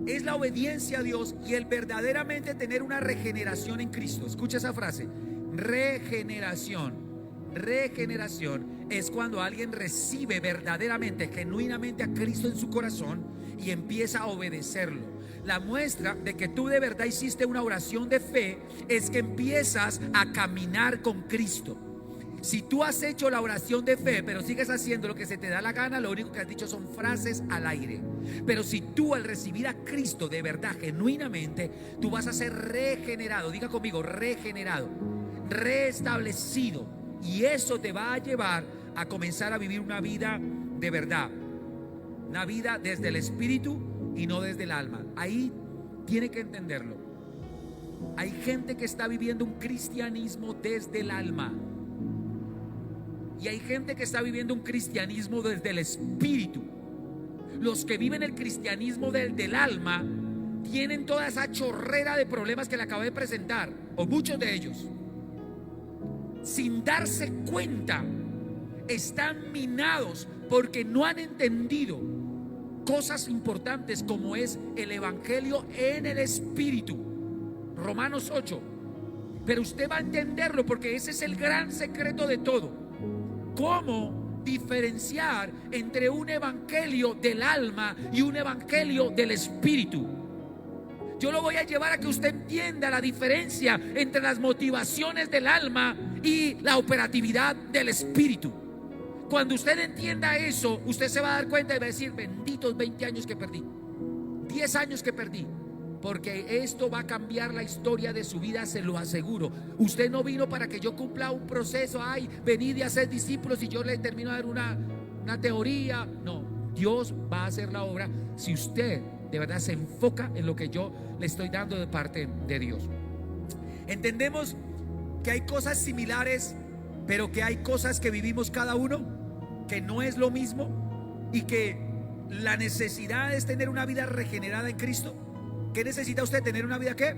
Es la obediencia a Dios y el verdaderamente tener una regeneración en Cristo. Escucha esa frase: regeneración. Regeneración es cuando alguien recibe verdaderamente, genuinamente a Cristo en su corazón y empieza a obedecerlo. La muestra de que tú de verdad hiciste una oración de fe es que empiezas a caminar con Cristo. Si tú has hecho la oración de fe pero sigues haciendo lo que se te da la gana, lo único que has dicho son frases al aire. Pero si tú, al recibir a Cristo de verdad, genuinamente, tú vas a ser regenerado. Diga conmigo: regenerado, restablecido. Y eso te va a llevar a comenzar a vivir una vida de verdad, una vida desde el espíritu y no desde el alma. Ahí tiene que entenderlo. Hay gente que está viviendo un cristianismo desde el alma y hay gente que está viviendo un cristianismo desde el espíritu. Los que viven el cristianismo desde el alma tienen toda esa chorrera de problemas que le acabé de presentar, o muchos de ellos. Sin darse cuenta, están minados porque no han entendido cosas importantes como es el evangelio en el espíritu. Romanos 8. Pero usted va a entenderlo porque ese es el gran secreto de todo. ¿Cómo diferenciar entre un evangelio del alma y un evangelio del espíritu? Yo lo voy a llevar a que usted entienda la diferencia entre las motivaciones del alma y la operatividad del espíritu. Cuando usted entienda eso, usted se va a dar cuenta y va a decir: benditos 20 años que perdí, 10 años que perdí, porque esto va a cambiar la historia de su vida, se lo aseguro. Usted no vino para que yo cumpla un proceso, ay, venid y hacer discípulos y yo le termino de dar una teoría. No, Dios va a hacer la obra si usted de verdad se enfoca en lo que yo le estoy dando de parte de Dios. Entendemos que hay cosas similares, pero que hay cosas que vivimos cada uno que no es lo mismo, y que la necesidad es tener una vida regenerada en Cristo. ¿Qué necesita usted? ¿Tener una vida qué?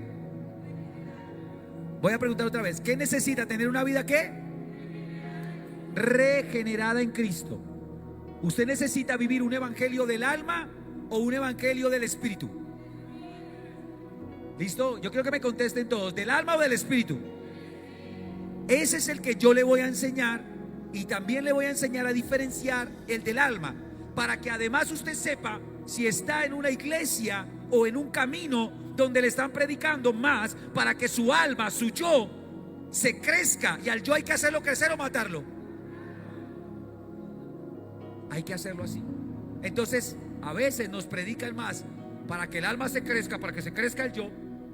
Voy a preguntar otra vez: ¿qué necesita? ¿Tener una vida qué? Regenerada en Cristo. ¿Usted necesita vivir un evangelio del alma o un evangelio del espíritu? ¿Listo? Yo quiero que me contesten todos: ¿del alma o del espíritu? Ese es el que yo le voy a enseñar, y también le voy a enseñar a diferenciar el del alma, para que además usted sepa si está en una iglesia o en un camino donde le están predicando más para que su alma, su yo, se crezca. Y al yo hay que hacerlo crecer o matarlo. Hay que hacerlo así. Entonces, a veces nos predican más para que el alma se crezca, para que se crezca el yo,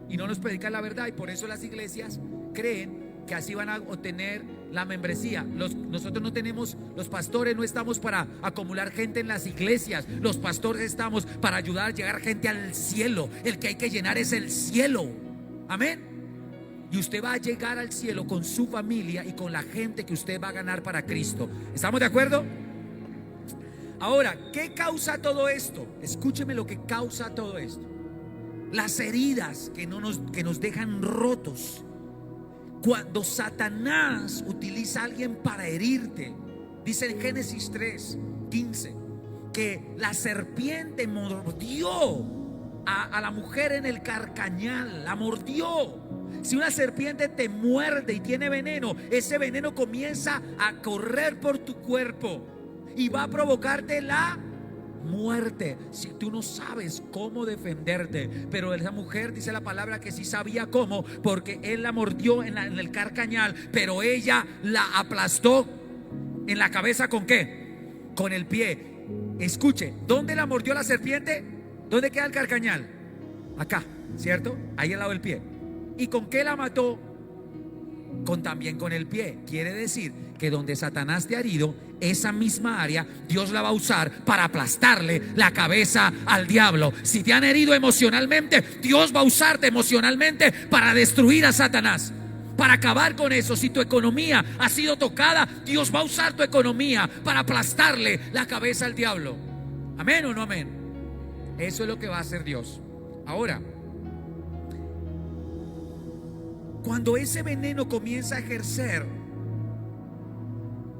y no nos predican la verdad. Y por eso las iglesias creen que así van a obtener la membresía. Nosotros no tenemos, los pastores no estamos para acumular gente en las iglesias. Los pastores estamos para ayudar a llegar gente al cielo. El que hay que llenar es el cielo. Amén. Y usted va a llegar al cielo con su familia y con la gente que usted va a ganar para Cristo. ¿Estamos de acuerdo? Ahora, ¿qué causa todo esto? Escúcheme lo que causa todo esto. Las heridas que nos dejan rotos. Cuando Satanás utiliza a alguien para herirte, dice en Génesis 3:15 que la serpiente mordió a la mujer en el carcañal, la mordió. Si una serpiente te muerde y tiene veneno, ese veneno comienza a correr por tu cuerpo y va a provocarte la muerte si tú no sabes cómo defenderte. Pero esa mujer, dice la palabra, que sí sabía cómo, porque él la mordió en el carcañal, pero ella la aplastó en la cabeza. ¿Con qué? Con el pie. Escuche, ¿dónde la mordió la serpiente? ¿Dónde queda el carcañal? Acá, ¿cierto? Ahí al lado del pie. ¿Y con qué la mató? También con el pie. Quiere decir que donde Satanás te ha herido, esa misma área Dios la va a usar para aplastarle la cabeza al diablo. Si te han herido emocionalmente, Dios va a usarte emocionalmente para destruir a Satanás, para acabar con eso. Si tu economía ha sido tocada, Dios va a usar tu economía para aplastarle la cabeza al diablo. ¿Amén o no amén? Eso es lo que va a hacer Dios. Ahora, cuando ese veneno comienza a ejercer,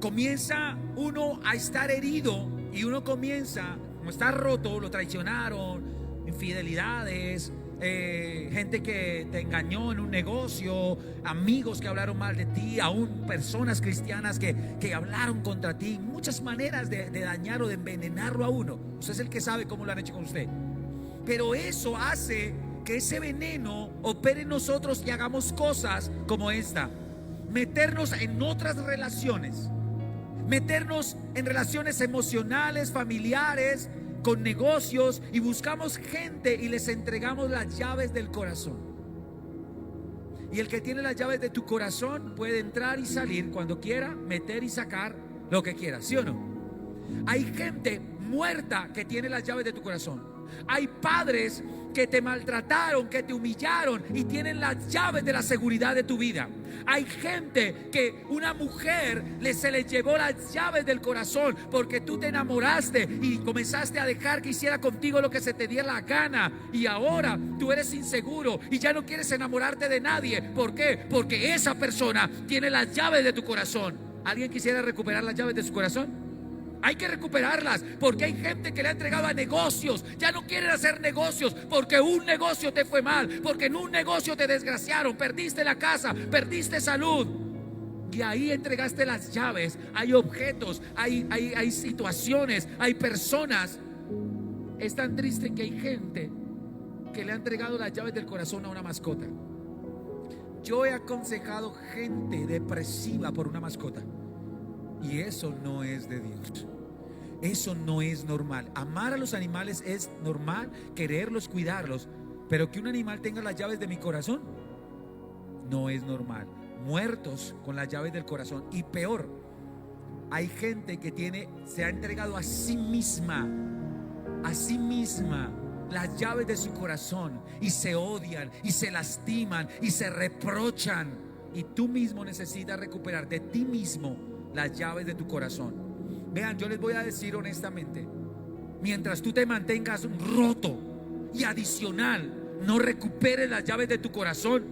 comienza uno a estar herido y uno comienza, como está roto, lo traicionaron, infidelidades, gente que te engañó en un negocio, amigos que hablaron mal de ti, aún personas cristianas que hablaron contra ti, muchas maneras de dañar o de envenenarlo a uno. Usted es el que sabe cómo lo han hecho con usted. Pero eso hace que ese veneno opere en nosotros y hagamos cosas como esta: meternos en otras relaciones, meternos en relaciones emocionales, familiares, con negocios, y buscamos gente y les entregamos las llaves del corazón. Y el que tiene las llaves de tu corazón puede entrar y salir cuando quiera, meter y sacar lo que quiera, ¿sí o no? Hay gente muerta que tiene las llaves de tu corazón. Hay padres que te maltrataron, que te humillaron y tienen las llaves de la seguridad de tu vida. Hay gente que una mujer se le llevó las llaves del corazón porque tú te enamoraste y comenzaste a dejar que hiciera contigo lo que se te diera la gana, y ahora tú eres inseguro y ya no quieres enamorarte de nadie. ¿Por qué? Porque esa persona tiene las llaves de tu corazón. ¿Alguien quisiera recuperar las llaves de su corazón? Hay que recuperarlas, porque hay gente que le ha entregado a negocios. Ya no quieren hacer negocios porque un negocio te fue mal, porque en un negocio te desgraciaron, perdiste la casa, perdiste salud, y ahí entregaste las llaves. Hay objetos, hay situaciones, hay personas. Es tan triste que hay gente que le ha entregado las llaves del corazón a una mascota. Yo he aconsejado gente depresiva por una mascota, y eso no es de Dios. Eso no es normal. Amar a los animales es normal, quererlos, cuidarlos, pero que un animal tenga las llaves de mi corazón no es normal. Muertos con las llaves del corazón. Y peor, hay gente que se ha entregado a sí misma las llaves de su corazón, y se odian y se lastiman y se reprochan. Y tú mismo necesitas recuperar de ti mismo las llaves de tu corazón. Vean, yo les voy a decir honestamente, mientras tú te mantengas roto y adicional no recuperes las llaves de tu corazón,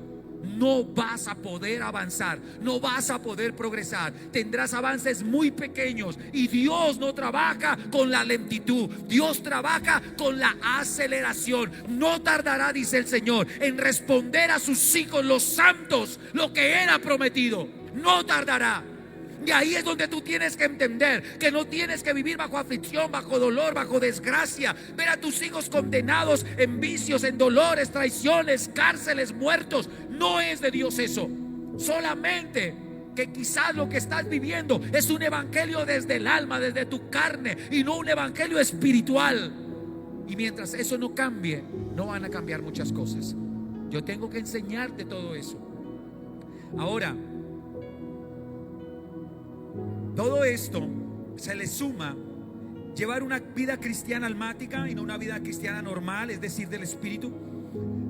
no vas a poder avanzar, no vas a poder progresar. Tendrás avances muy pequeños, y Dios no trabaja con la lentitud, Dios trabaja con la aceleración. No tardará, dice el Señor, en responder a sus hijos, los santos, lo que Él ha prometido. No tardará. Y ahí es donde tú tienes que entender que no tienes que vivir bajo aflicción, bajo dolor, bajo desgracia. Ver a tus hijos condenados en vicios, en dolores, traiciones, cárceles, muertos. No es de Dios eso. Solamente que quizás lo que estás viviendo es un evangelio desde el alma, desde tu carne, y no un evangelio espiritual. Y mientras eso no cambie, no van a cambiar muchas cosas. Yo tengo que enseñarte todo eso. Ahora, todo esto se le suma llevar una vida cristiana almática y no una vida cristiana normal, es decir, del espíritu.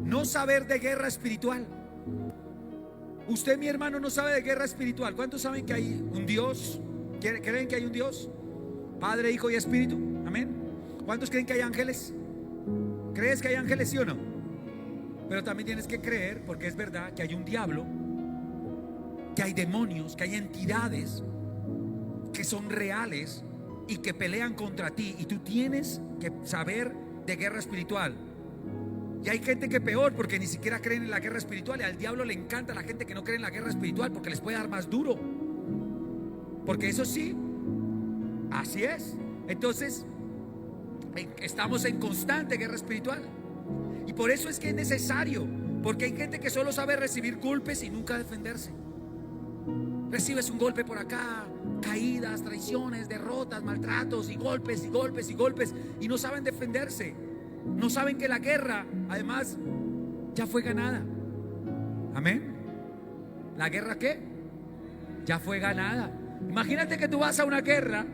No saber de guerra espiritual. Usted, mi hermano, no sabe de guerra espiritual. ¿Cuántos saben que hay un Dios? ¿Creen que hay un Dios? Padre, Hijo y Espíritu. Amén. ¿Cuántos creen que hay ángeles? ¿Crees que hay ángeles, sí o no? Pero también tienes que creer, porque es verdad, que hay un diablo, que hay demonios, que hay entidades que son reales y que pelean contra ti, y tú tienes que saber de guerra espiritual. Y hay gente que peor, porque ni siquiera creen en la guerra espiritual. Y al diablo le encanta a la gente que no cree en la guerra espiritual, porque les puede dar más duro. Porque eso sí, así es. Entonces estamos en constante guerra espiritual. Y por eso es que es necesario, porque hay gente que solo sabe recibir golpes y nunca defenderse. Recibes un golpe por acá, caídas, traiciones, derrotas, maltratos y golpes y golpes y golpes, y no saben defenderse. No saben que la guerra, además, ya fue ganada. Amén. ¿La guerra qué? Ya fue ganada. Imagínate que tú vas a una guerra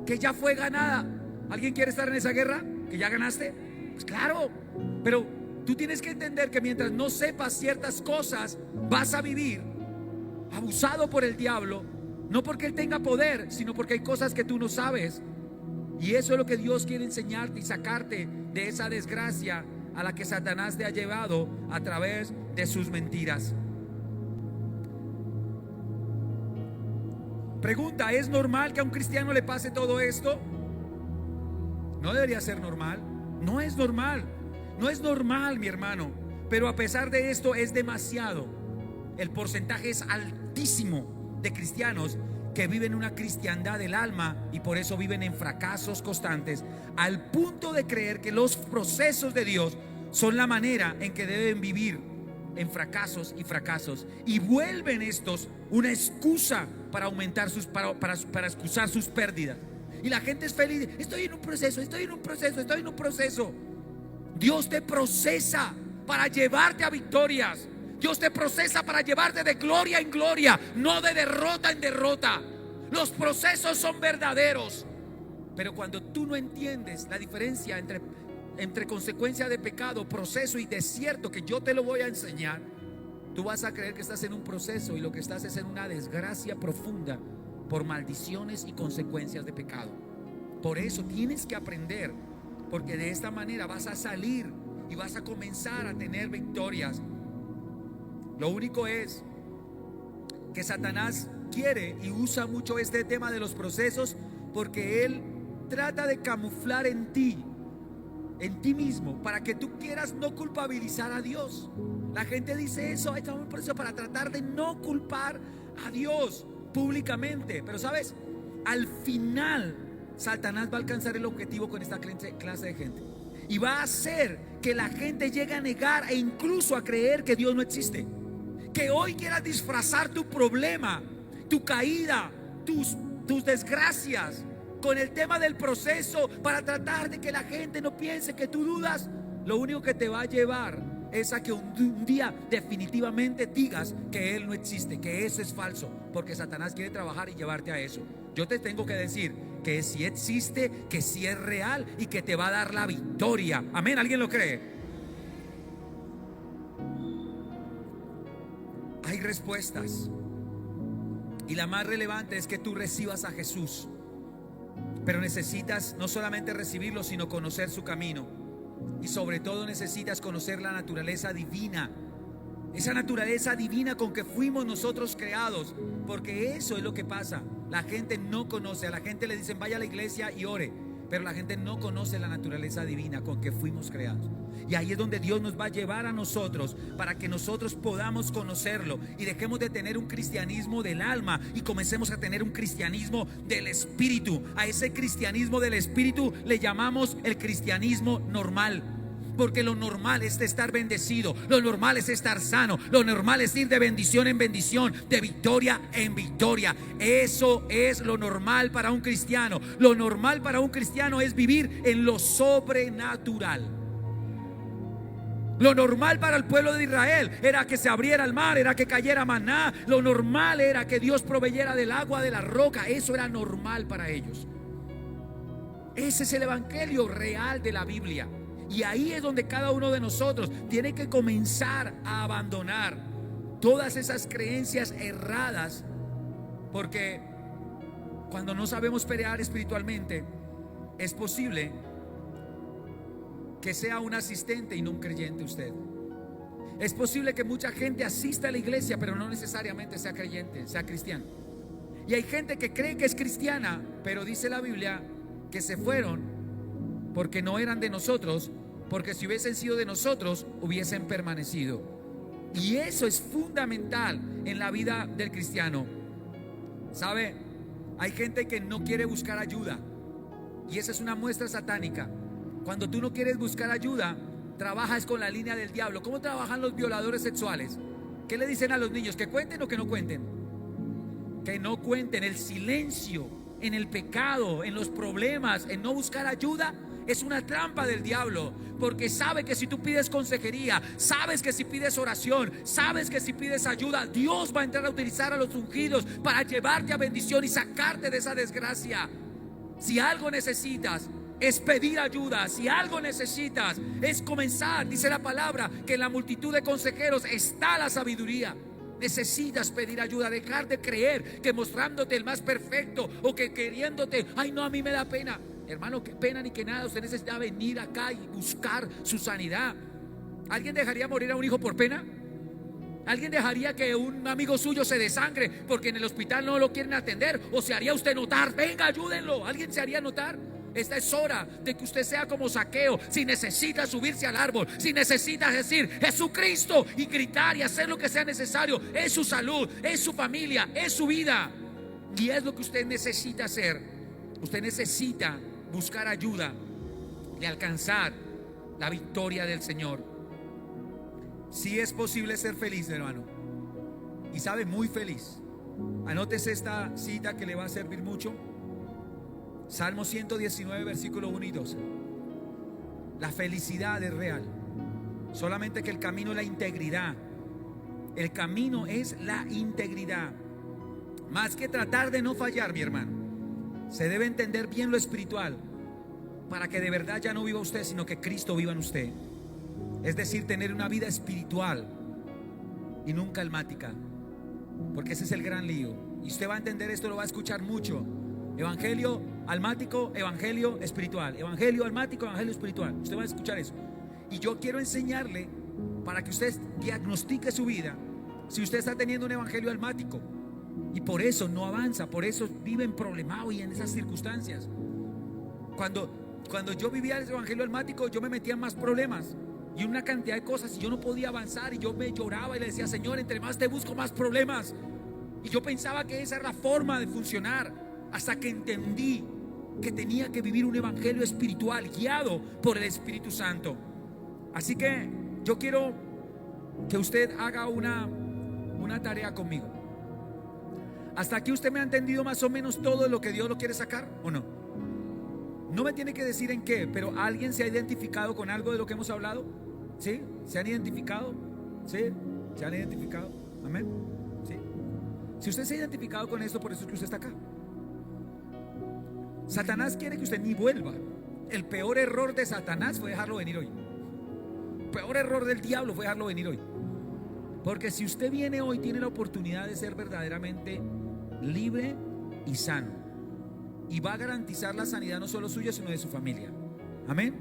que ya fue ganada. ¿Alguien quiere estar en esa guerra que ya ganaste? Pues claro, pero tú tienes que entender que mientras no sepas ciertas cosas, vas a vivir abusado por el diablo, no porque él tenga poder, sino porque hay cosas que tú no sabes. Y eso es lo que Dios quiere enseñarte y sacarte de esa desgracia a la que Satanás te ha llevado a través de sus mentiras. Pregunta: ¿es normal que a un cristiano le pase todo esto? No debería ser normal. No es normal. No es normal, mi hermano. Pero a pesar de esto es demasiado. El porcentaje es altísimo de cristianos que viven una cristiandad del alma y por eso viven en fracasos constantes, al punto de creer que los procesos de Dios son la manera en que deben vivir en fracasos y fracasos, y vuelven estos una excusa para aumentar para excusar sus pérdidas. Y la gente es feliz: estoy en un proceso, estoy en un proceso, estoy en un proceso. Dios te procesa para llevarte a victorias. Dios te procesa para llevarte de gloria en gloria, no de derrota en derrota. Los procesos son verdaderos. Pero cuando tú no entiendes la diferencia entre consecuencia de pecado, proceso y desierto, que yo te lo voy a enseñar, tú vas a creer que estás en un proceso y lo que estás es en una desgracia profunda por maldiciones y consecuencias de pecado. Por eso tienes que aprender, porque de esta manera vas a salir y vas a comenzar a tener victorias. Lo único es que Satanás quiere y usa mucho este tema de los procesos, porque él trata de camuflar en ti mismo, para que tú quieras no culpabilizar a Dios. La gente dice eso: estamos en un proceso, para tratar de no culpar a Dios públicamente. Pero sabes, al final Satanás va a alcanzar el objetivo con esta clase de gente, y va a hacer que la gente llegue a negar e incluso a creer que Dios no existe. Que hoy quieras disfrazar tu problema, tu caída, tus desgracias con el tema del proceso, para tratar de que la gente no piense que tú dudas, lo único que te va a llevar es a que un día definitivamente digas que Él no existe, que eso es falso, porque Satanás quiere trabajar y llevarte a eso. Yo te tengo que decir que sí existe, que sí es real y que te va a dar la victoria. Amén. ¿Alguien lo cree? Hay respuestas, y la más relevante es que tú recibas a Jesús. Pero necesitas no solamente recibirlo, sino conocer su camino, y sobre todo necesitas conocer la naturaleza divina, esa naturaleza divina con que fuimos nosotros creados. Porque eso es lo que pasa: la gente no conoce. A la gente le dicen: vaya a la iglesia y ore, pero la gente no conoce la naturaleza divina con que fuimos creados. Y ahí es donde Dios nos va a llevar a nosotros, para que nosotros podamos conocerlo y dejemos de tener un cristianismo del alma y comencemos a tener un cristianismo del espíritu. A ese cristianismo del espíritu le llamamos el cristianismo normal. Porque lo normal es estar bendecido, lo normal es estar sano, lo normal es ir de bendición en bendición, de victoria en victoria. Eso es lo normal para un cristiano. Lo normal para un cristiano es vivir en lo sobrenatural. Lo normal para el pueblo de Israel era que se abriera el mar, era que cayera maná. Lo normal era que Dios proveyera del agua de la roca. Eso era normal para ellos. Ese es el evangelio real de la Biblia. Y ahí es donde cada uno de nosotros tiene que comenzar a abandonar todas esas creencias erradas. Porque cuando no sabemos pelear espiritualmente, es posible que sea un asistente y no un creyente usted. Es posible que mucha gente asista a la iglesia, pero no necesariamente sea creyente, sea cristiano. Y hay gente que cree que es cristiana, pero dice la Biblia que se fueron porque no eran de nosotros, porque si hubiesen sido de nosotros, hubiesen permanecido. Y eso es fundamental en la vida del cristiano. ¿Sabe? Hay gente que no quiere buscar ayuda, y esa es una muestra satánica. Cuando tú no quieres buscar ayuda, trabajas con la línea del diablo. ¿Cómo trabajan los violadores sexuales? ¿Qué le dicen a los niños? ¿Que cuenten o que no cuenten? Que no cuenten. El silencio en el pecado, en los problemas, en no buscar ayuda, es una trampa del diablo, porque sabe que si tú pides consejería, sabes que si pides oración, sabes que si pides ayuda, Dios va a entrar a utilizar a los ungidos para llevarte a bendición y sacarte de esa desgracia. Si algo necesitas es pedir ayuda, si algo necesitas es comenzar, dice la palabra que en la multitud de consejeros está la sabiduría. Necesitas pedir ayuda, dejar de creer que mostrándote el más perfecto o que queriéndote, ay no, a mí me da pena. Hermano, qué pena ni que nada. Usted necesita venir acá y buscar su sanidad. ¿Alguien dejaría morir a un hijo por pena? ¿Alguien dejaría que un amigo suyo se desangre porque en el hospital no lo quieren atender? ¿O se haría usted notar? Venga, ayúdenlo. ¿Alguien se haría notar? Esta es hora de que usted sea como Zaqueo. Si necesita subirse al árbol, si necesita decir Jesucristo y gritar y hacer lo que sea necesario, es su salud, es su familia, es su vida, y es lo que usted necesita hacer. Usted necesita buscar ayuda y alcanzar la victoria del Señor. Si es posible ser feliz, hermano, y sabe, muy feliz. Anótese esta cita que le va a servir mucho. Salmo 119, versículo 1 y 12. La felicidad es real, solamente que el camino es la integridad. El camino es la integridad. Más que tratar de no fallar, mi hermano, se debe entender bien lo espiritual, para que de verdad ya no viva usted, sino que Cristo viva en usted. Es decir, tener una vida espiritual y nunca almática, porque ese es el gran lío. Y usted va a entender esto, lo va a escuchar mucho. Evangelio almático, evangelio espiritual. Evangelio almático, evangelio espiritual. Usted va a escuchar eso. Y yo quiero enseñarle, para que usted diagnostique su vida, si usted está teniendo un evangelio almático y por eso no avanza, por eso vive en problemado y en esas circunstancias. Cuando yo vivía el evangelio almático, yo me metía en más problemas y una cantidad de cosas, y yo no podía avanzar, y yo me lloraba y le decía: Señor, entre más te busco, más problemas. Y yo pensaba que esa era la forma de funcionar, hasta que entendí que tenía que vivir un evangelio espiritual guiado por el Espíritu Santo. Así que yo quiero que usted haga una tarea conmigo. Hasta aquí usted me ha entendido más o menos todo lo que Dios lo quiere sacar, ¿o no? No me tiene que decir en qué, pero ¿alguien se ha identificado con algo de lo que hemos hablado? ¿Sí? ¿Se han identificado? ¿Sí? ¿Se han identificado? Amén. ¿Sí? Si usted se ha identificado con esto, por eso es que usted está acá. Satanás quiere que usted ni vuelva. El peor error de Satanás fue dejarlo venir hoy. El peor error del diablo fue dejarlo venir hoy. Porque si usted viene hoy, tiene la oportunidad de ser verdaderamente libre y sano, y va a garantizar la sanidad no solo suya, sino de su familia. Amén.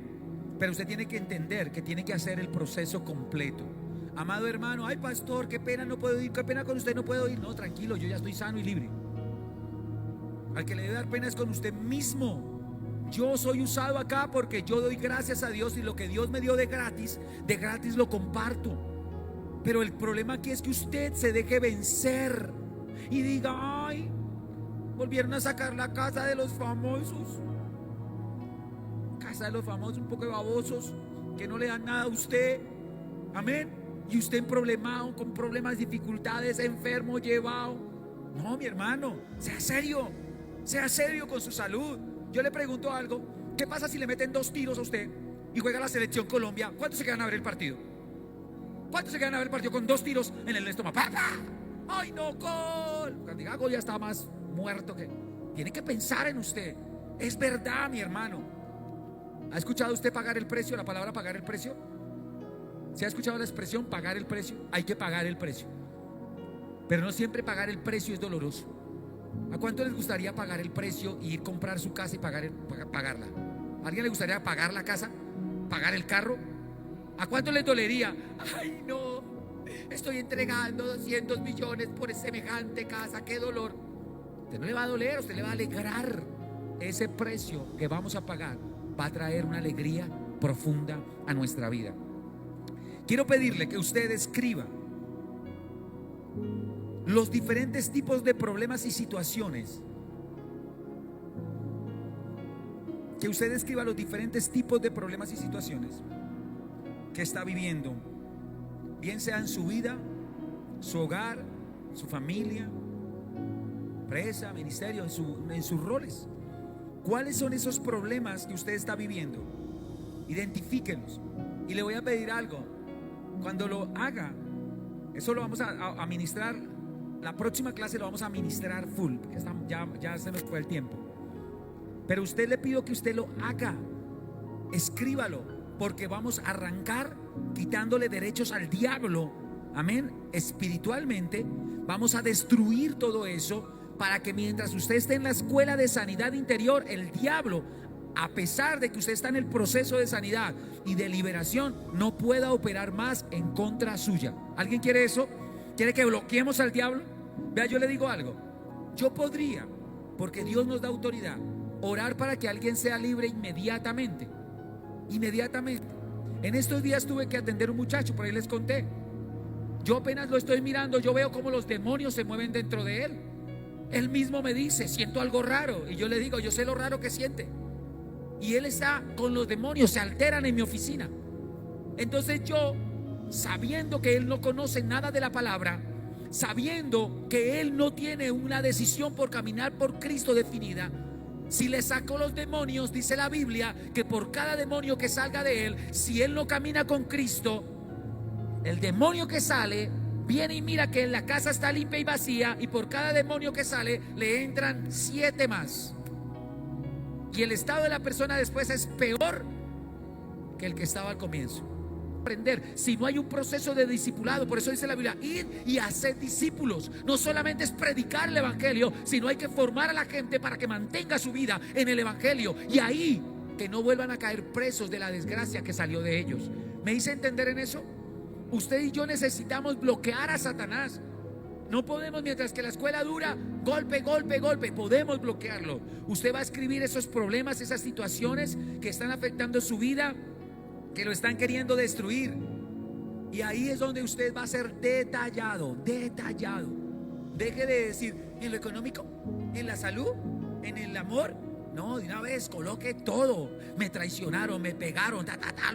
Pero usted tiene que entender que tiene que hacer el proceso completo. Amado hermano, ay pastor, qué pena, no puedo ir, qué pena con usted, no puedo ir. No, tranquilo, yo ya estoy sano y libre. Al que le debe dar pena es con usted mismo. Yo soy usado acá porque yo doy gracias a Dios, y lo que Dios me dio de gratis lo comparto. Pero el problema aquí es que usted se deje vencer y diga: ay, volvieron a sacar la casa de los famosos. Casa de los famosos, un poco de babosos que no le dan nada a usted. Amén. Y usted en problemado, con problemas, dificultades, enfermo, llevado. No, mi hermano, sea serio con su salud. Yo le pregunto algo: ¿qué pasa si le meten 2 tiros a usted y juega la selección Colombia? ¿Cuántos se quedan a ver el partido? ¿Cuántos se quedan a ver el partido con 2 tiros en el estómago? ¡Papá! ¡Ay, no, gol! Cuando diga gol ya está más muerto que... Tiene que pensar en usted. Es verdad, mi hermano. ¿Ha escuchado usted pagar el precio? La palabra pagar el precio. ¿Se ha escuchado la expresión pagar el precio? Hay que pagar el precio. Pero no siempre pagar el precio es doloroso. ¿A cuánto les gustaría pagar el precio y ir a comprar su casa y pagarla? ¿A alguien le gustaría pagar la casa? ¿Pagar el carro? ¿A cuánto les dolería? Ay, no, estoy entregando 200 millones por semejante casa, qué dolor. A usted no le va a doler, a usted le va a alegrar. Ese precio que vamos a pagar va a traer una alegría profunda a nuestra vida. Quiero pedirle que usted escriba los diferentes tipos de problemas y situaciones. Que usted escriba los diferentes tipos de problemas y situaciones que está viviendo, bien sea en su vida, su hogar, su familia, empresa, ministerio, en sus roles. ¿Cuáles son esos problemas que usted está viviendo? Identifíquenlos. Y le voy a pedir algo. Cuando lo haga, eso lo vamos a ministrar. La próxima clase lo vamos a ministrar full, porque ya se nos fue el tiempo. Pero usted, le pido que usted lo haga. Escríbalo, porque vamos a arrancar quitándole derechos al diablo. Amén. Espiritualmente vamos a destruir todo eso, para que mientras usted esté en la escuela de sanidad interior, el diablo, a pesar de que usted está en el proceso de sanidad y de liberación, no pueda operar más en contra suya. ¿Alguien quiere eso? ¿Quiere que bloqueemos al diablo? Vea, yo le digo algo. Yo podría, porque Dios nos da autoridad, orar para que alguien sea libre inmediatamente. Inmediatamente. En estos días tuve que atender a un muchacho, por ahí les conté. Yo apenas lo estoy mirando, yo veo cómo los demonios se mueven dentro de él. Él mismo me dice, siento algo raro. Y yo le digo, yo sé lo raro que siente. Y él está con los demonios, se alteran en mi oficina. Entonces yo, sabiendo que él no conoce nada de la palabra, sabiendo que él no tiene una decisión por caminar por Cristo definida, si le saco los demonios, dice la Biblia que por cada demonio que salga de él, si él no camina con Cristo, el demonio que sale viene y mira que la casa está limpia y vacía, y por cada demonio que sale le entran 7 más. Y el estado de la persona después es peor que el que estaba al comienzo. Aprender, si no hay un proceso de discipulado, por eso dice la Biblia, id y haced discípulos. No solamente es predicar el evangelio, sino hay que formar a la gente para que mantenga su vida en el evangelio, y ahí que no vuelvan a caer presos de la desgracia que salió de ellos. ¿Me hice entender en eso? Usted y yo necesitamos bloquear a Satanás. No podemos, mientras que la escuela dura, golpe, golpe, golpe, podemos bloquearlo. Usted va a escribir esos problemas, esas situaciones que están afectando su vida, que lo están queriendo destruir. Y ahí es donde usted va a ser detallado, detallado. Deje de decir, en lo económico, en la salud, en el amor. No, de una vez coloque todo. Me traicionaron, me pegaron,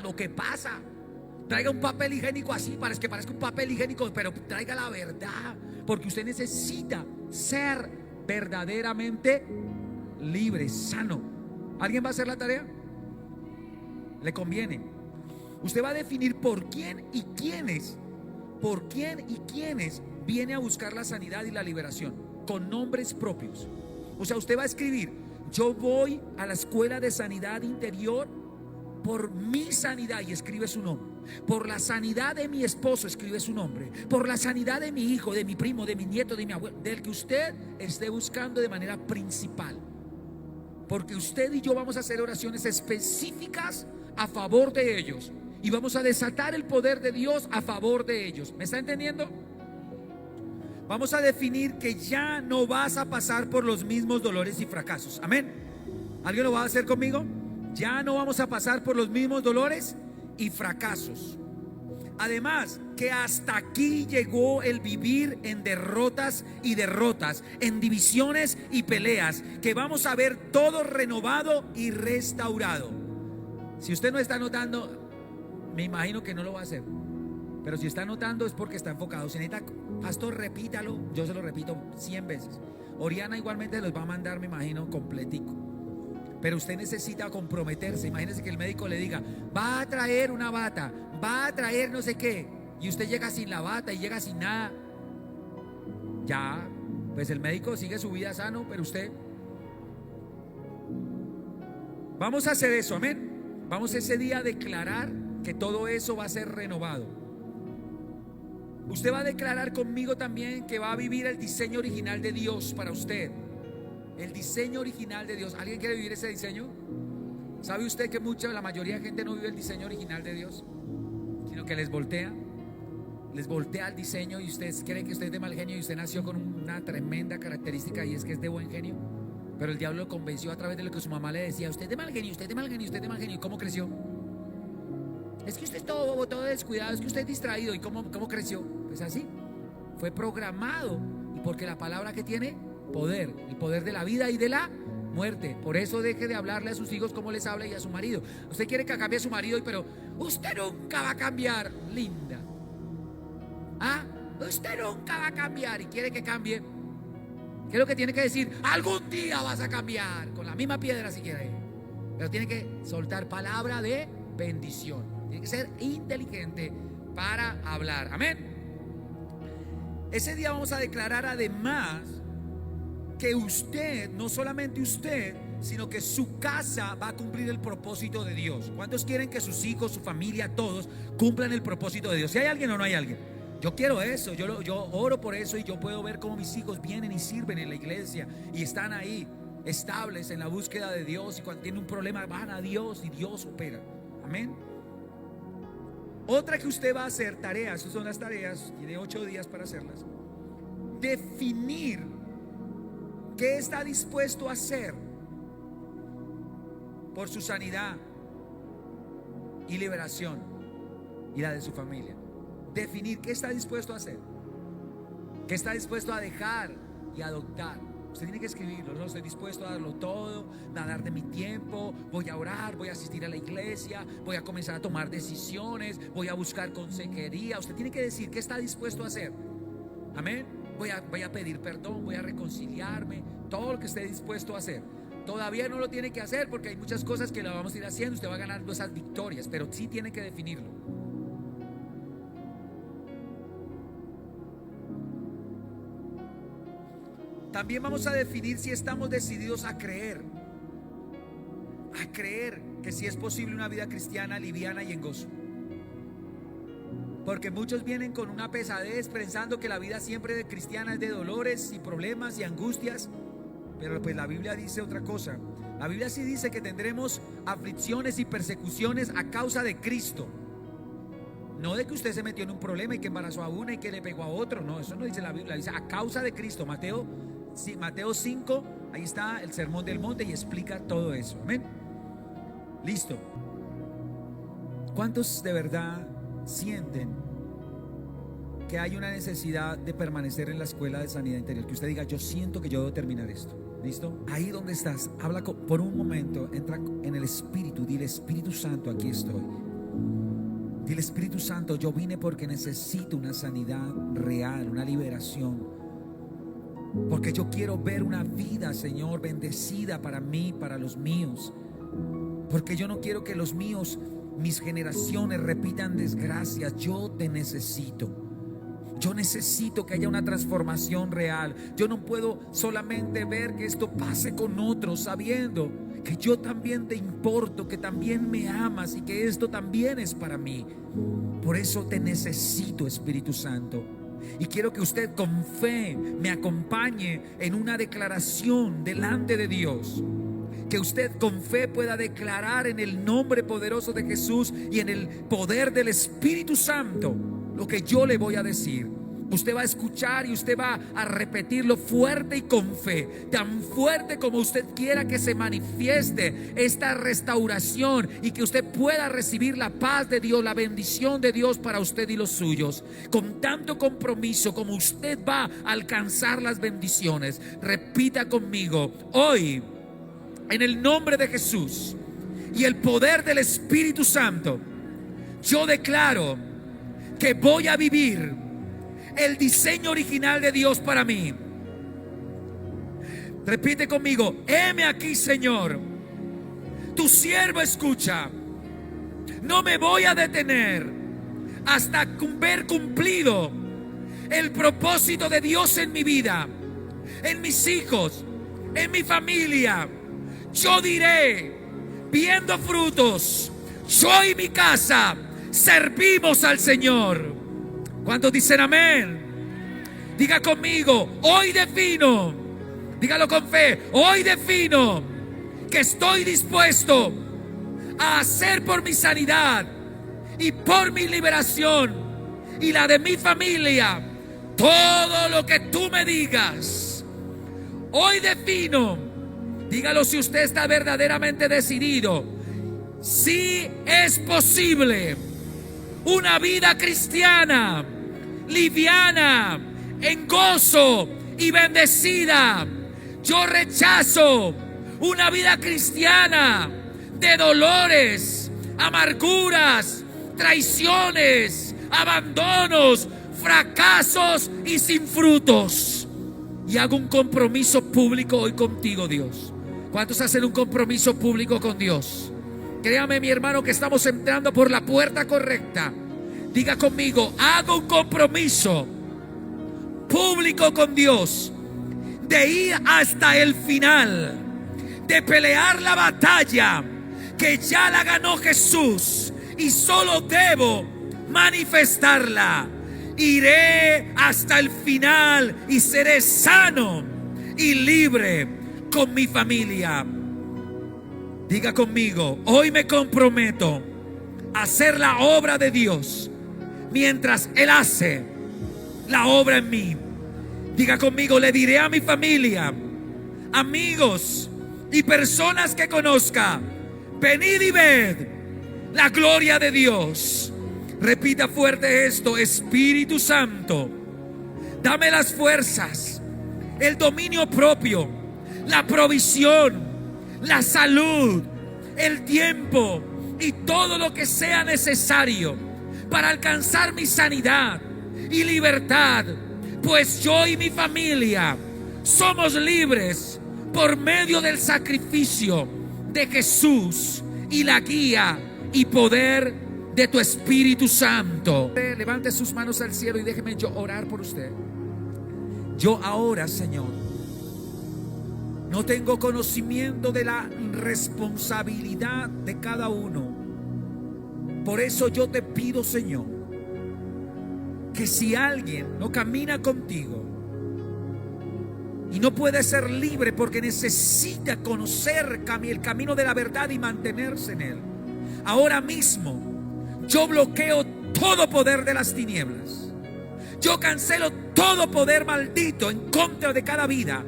lo que pasa. Traiga un papel higiénico así, que parezca un papel higiénico, pero traiga la verdad, porque usted necesita ser verdaderamente libre, sano. ¿Alguien va a hacer la tarea? Le conviene. Usted va a definir por quién y quiénes viene a buscar la sanidad y la liberación, con nombres propios. O sea, usted va a escribir, yo voy a la escuela de sanidad interior por mi sanidad, y escribe su nombre. Por la sanidad de mi esposo, escribe su nombre. Por la sanidad de mi hijo, de mi primo, de mi nieto, de mi abuelo, del que usted esté buscando de manera principal. Porque usted y yo vamos a hacer oraciones específicas a favor de ellos, y vamos a desatar el poder de Dios a favor de ellos. ¿Me está entendiendo? Vamos a definir que ya no vas a pasar por los mismos dolores y fracasos. Amén. ¿Alguien lo va a hacer conmigo? Ya no vamos a pasar por los mismos dolores y fracasos. Además, que hasta aquí llegó el vivir en derrotas y derrotas, en divisiones y peleas, que vamos a ver todo renovado y restaurado. Si usted no está notando, me imagino que no lo va a hacer, pero si está notando es porque está enfocado. Si necesita, pastor, repítalo, yo se lo repito 100 veces. Oriana igualmente los va a mandar, me imagino, completico. Pero usted necesita comprometerse. Imagínese que el médico le diga, va a traer una bata, va a traer no sé qué, y usted llega sin la bata y llega sin nada. Ya, pues el médico sigue su vida sano, pero usted. Vamos a hacer eso, amén. Vamos ese día a declarar que todo eso va a ser renovado. Usted va a declarar conmigo también que va a vivir el diseño original de Dios para usted. El diseño original de Dios. ¿Alguien quiere vivir ese diseño? ¿Sabe usted que la mayoría de gente no vive el diseño original de Dios, sino que les voltea el diseño, y ustedes creen que usted es de mal genio y usted nació con una tremenda característica, y es que es de buen genio? Pero el diablo lo convenció a través de lo que su mamá le decía: usted es de mal genio, usted es de mal genio, usted es de mal genio. ¿Y cómo creció? Es que usted es todo bobo, todo descuidado, es que usted es distraído. ¿Y cómo creció? Pues así, fue programado. Y porque la palabra que tiene poder, el poder de la vida y de la muerte. Por eso deje de hablarle a sus hijos como les habla y a su marido. Usted quiere que cambie a su marido, pero usted nunca va a cambiar, linda. Usted nunca va a cambiar y quiere que cambie. ¿Qué es lo que tiene que decir? Algún día vas a cambiar, con la misma piedra si quiere. Pero tiene que soltar palabra de bendición. Tiene que ser inteligente para hablar. Amén. Ese día vamos a declarar además que usted, no solamente usted, sino que su casa va a cumplir el propósito de Dios. ¿Cuántos quieren que sus hijos, su familia, todos cumplan el propósito de Dios? ¿Si hay alguien o no hay alguien? Yo quiero eso, yo oro por eso, y yo puedo ver cómo mis hijos vienen y sirven en la iglesia y están ahí estables en la búsqueda de Dios, y cuando tienen un problema van a Dios y Dios opera. Amén. Otra que usted va a hacer, tareas, esas son las tareas, tiene 8 días para hacerlas. Definir qué está dispuesto a hacer por su sanidad y liberación y la de su familia. Definir qué está dispuesto a hacer, qué está dispuesto a dejar y adoptar. Usted tiene que escribirlo. No, estoy dispuesto a darlo todo, a dar de mi tiempo, voy a orar, voy a asistir a la iglesia, voy a comenzar a tomar decisiones, voy a buscar consejería. Usted tiene que decir qué está dispuesto a hacer. Amén. Voy a pedir perdón, voy a reconciliarme, todo lo que esté dispuesto a hacer. Todavía no lo tiene que hacer porque hay muchas cosas que lo vamos a ir haciendo. Usted va ganando esas victorias, pero sí tiene que definirlo. También vamos a definir si estamos decididos a creer que sí es posible una vida cristiana liviana y en gozo. Porque muchos vienen con una pesadez pensando que la vida siempre de cristiana es de dolores y problemas y angustias. Pero pues la Biblia dice otra cosa. La Biblia sí dice que tendremos aflicciones y persecuciones a causa de Cristo. No de que usted se metió en un problema y que embarazó a una y que le pegó a otro. No, eso no dice la Biblia. Dice a causa de Cristo. Mateo 5, ahí está el sermón del monte y explica todo eso. Amén. Listo. ¿Cuántos de verdad sienten que hay una necesidad de permanecer en la escuela de sanidad interior? Que usted diga, yo siento que yo debo terminar esto. ¿Listo? Ahí donde estás, habla por un momento, entra en el Espíritu, dile: Espíritu Santo, aquí estoy. Dile: Espíritu Santo, yo vine porque necesito una sanidad real, una liberación. Porque yo quiero ver una vida, Señor, bendecida para mí, para los míos. Porque yo no quiero que los míos, mis generaciones, repitan desgracias. Yo te necesito. Yo necesito que haya una transformación real. Yo no puedo solamente ver que esto pase con otros, sabiendo que yo también te importo, que también me amas y que esto también es para mí. Por eso te necesito, Espíritu Santo. Y quiero que usted con fe me acompañe en una declaración delante de Dios. Que usted con fe pueda declarar en el nombre poderoso de Jesús y en el poder del Espíritu Santo lo que yo le voy a decir. Usted va a escuchar y usted va a repetirlo fuerte y con fe, tan fuerte como usted quiera que se manifieste esta restauración y que usted pueda recibir la paz de Dios, la bendición de Dios para usted y los suyos, con tanto compromiso como usted va a alcanzar las bendiciones. Repita conmigo: hoy, en el nombre de Jesús y el poder del Espíritu Santo, yo declaro que voy a vivir el diseño original de Dios para mí. Repite conmigo: heme aquí, Señor, tu siervo escucha. No me voy a detener hasta ver cumplido el propósito de Dios en mi vida, en mis hijos, en mi familia. Yo diré, viendo frutos, yo y mi casa servimos al Señor. ¿Cuántos dicen amén? Diga conmigo: hoy defino, dígalo con fe, hoy defino que estoy dispuesto a hacer por mi sanidad y por mi liberación y la de mi familia todo lo que tú me digas. Hoy defino, dígalo si usted está verdaderamente decidido: si es posible una vida cristiana, liviana, en gozo y bendecida. Yo rechazo una vida cristiana de dolores, amarguras, traiciones, abandonos, fracasos y sin frutos. Y hago un compromiso público hoy contigo, Dios. ¿Cuántos hacen un compromiso público con Dios? Créame, mi hermano, que estamos entrando por la puerta correcta. Diga conmigo: hago un compromiso público con Dios de ir hasta el final, de pelear la batalla que ya la ganó Jesús y solo debo manifestarla. Iré hasta el final y seré sano y libre con mi familia. Diga conmigo: hoy me comprometo a hacer la obra de Dios mientras Él hace la obra en mí. Diga conmigo: le diré a mi familia, amigos y personas que conozca: venid y ved la gloria de Dios. Repita fuerte esto: Espíritu Santo, dame las fuerzas, el dominio propio, la provisión, la salud, el tiempo y todo lo que sea necesario para alcanzar mi sanidad y libertad, pues yo y mi familia somos libres por medio del sacrificio de Jesús y la guía y poder de tu Espíritu Santo. Levante sus manos al cielo y déjeme yo orar por usted. Yo ahora, Señor, no tengo conocimiento de la responsabilidad de cada uno. Por eso yo te pido, Señor, que si alguien no camina contigo y no puede ser libre porque necesita conocer el camino de la verdad y mantenerse en él, ahora mismo yo bloqueo todo poder de las tinieblas. Yo cancelo todo poder maldito en contra de cada vida.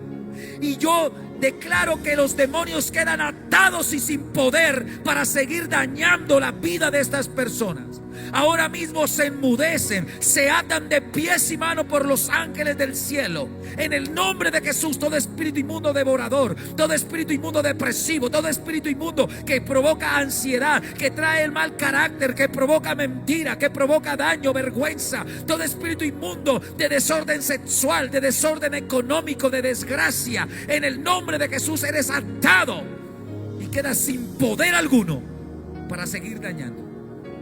Y yo declaro que los demonios quedan atados y sin poder para seguir dañando la vida de estas personas. Ahora mismo se enmudecen, se atan de pies y manos por los ángeles del cielo. En el nombre de Jesús, todo espíritu inmundo devorador, todo espíritu inmundo depresivo, todo espíritu inmundo que provoca ansiedad, que trae el mal carácter, que provoca mentira, que provoca daño, vergüenza, todo espíritu inmundo de desorden sexual, de desorden económico, de desgracia, en el nombre de Jesús eres atado y quedas sin poder alguno para seguir dañando,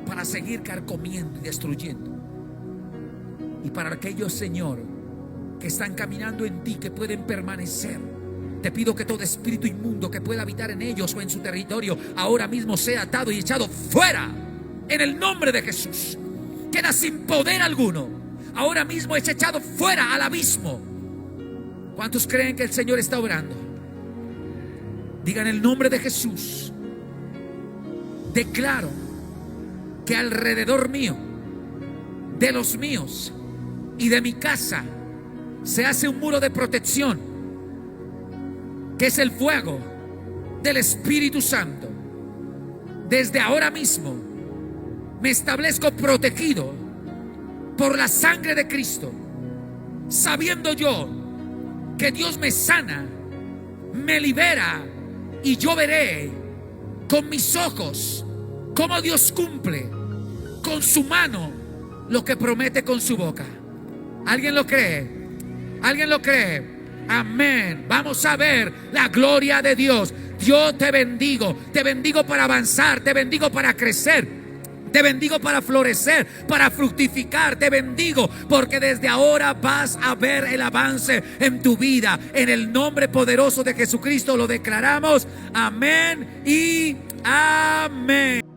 para seguir carcomiendo y destruyendo. Y para aquellos, Señor, que están caminando en ti, que pueden permanecer, te pido que todo espíritu inmundo que pueda habitar en ellos o en su territorio ahora mismo sea atado y echado fuera en el nombre de Jesús. Queda sin poder alguno, ahora mismo es echado fuera al abismo. ¿Cuántos creen que el Señor está obrando? Digan: el nombre de Jesús, declaro que alrededor mío, de los míos y de mi casa se hace un muro de protección, que es el fuego del Espíritu Santo. Desde ahora mismo me establezco protegido por la sangre de Cristo, sabiendo yo que Dios me sana, me libera, y yo veré con mis ojos cómo Dios cumple con su mano lo que promete con su boca. ¿Alguien lo cree? ¿Alguien lo cree? Amén. Vamos a ver la gloria de Dios. Yo te bendigo para avanzar, te bendigo para crecer, te bendigo para florecer, para fructificar. Te bendigo porque desde ahora vas a ver el avance en tu vida. En el nombre poderoso de Jesucristo lo declaramos. Amén y amén.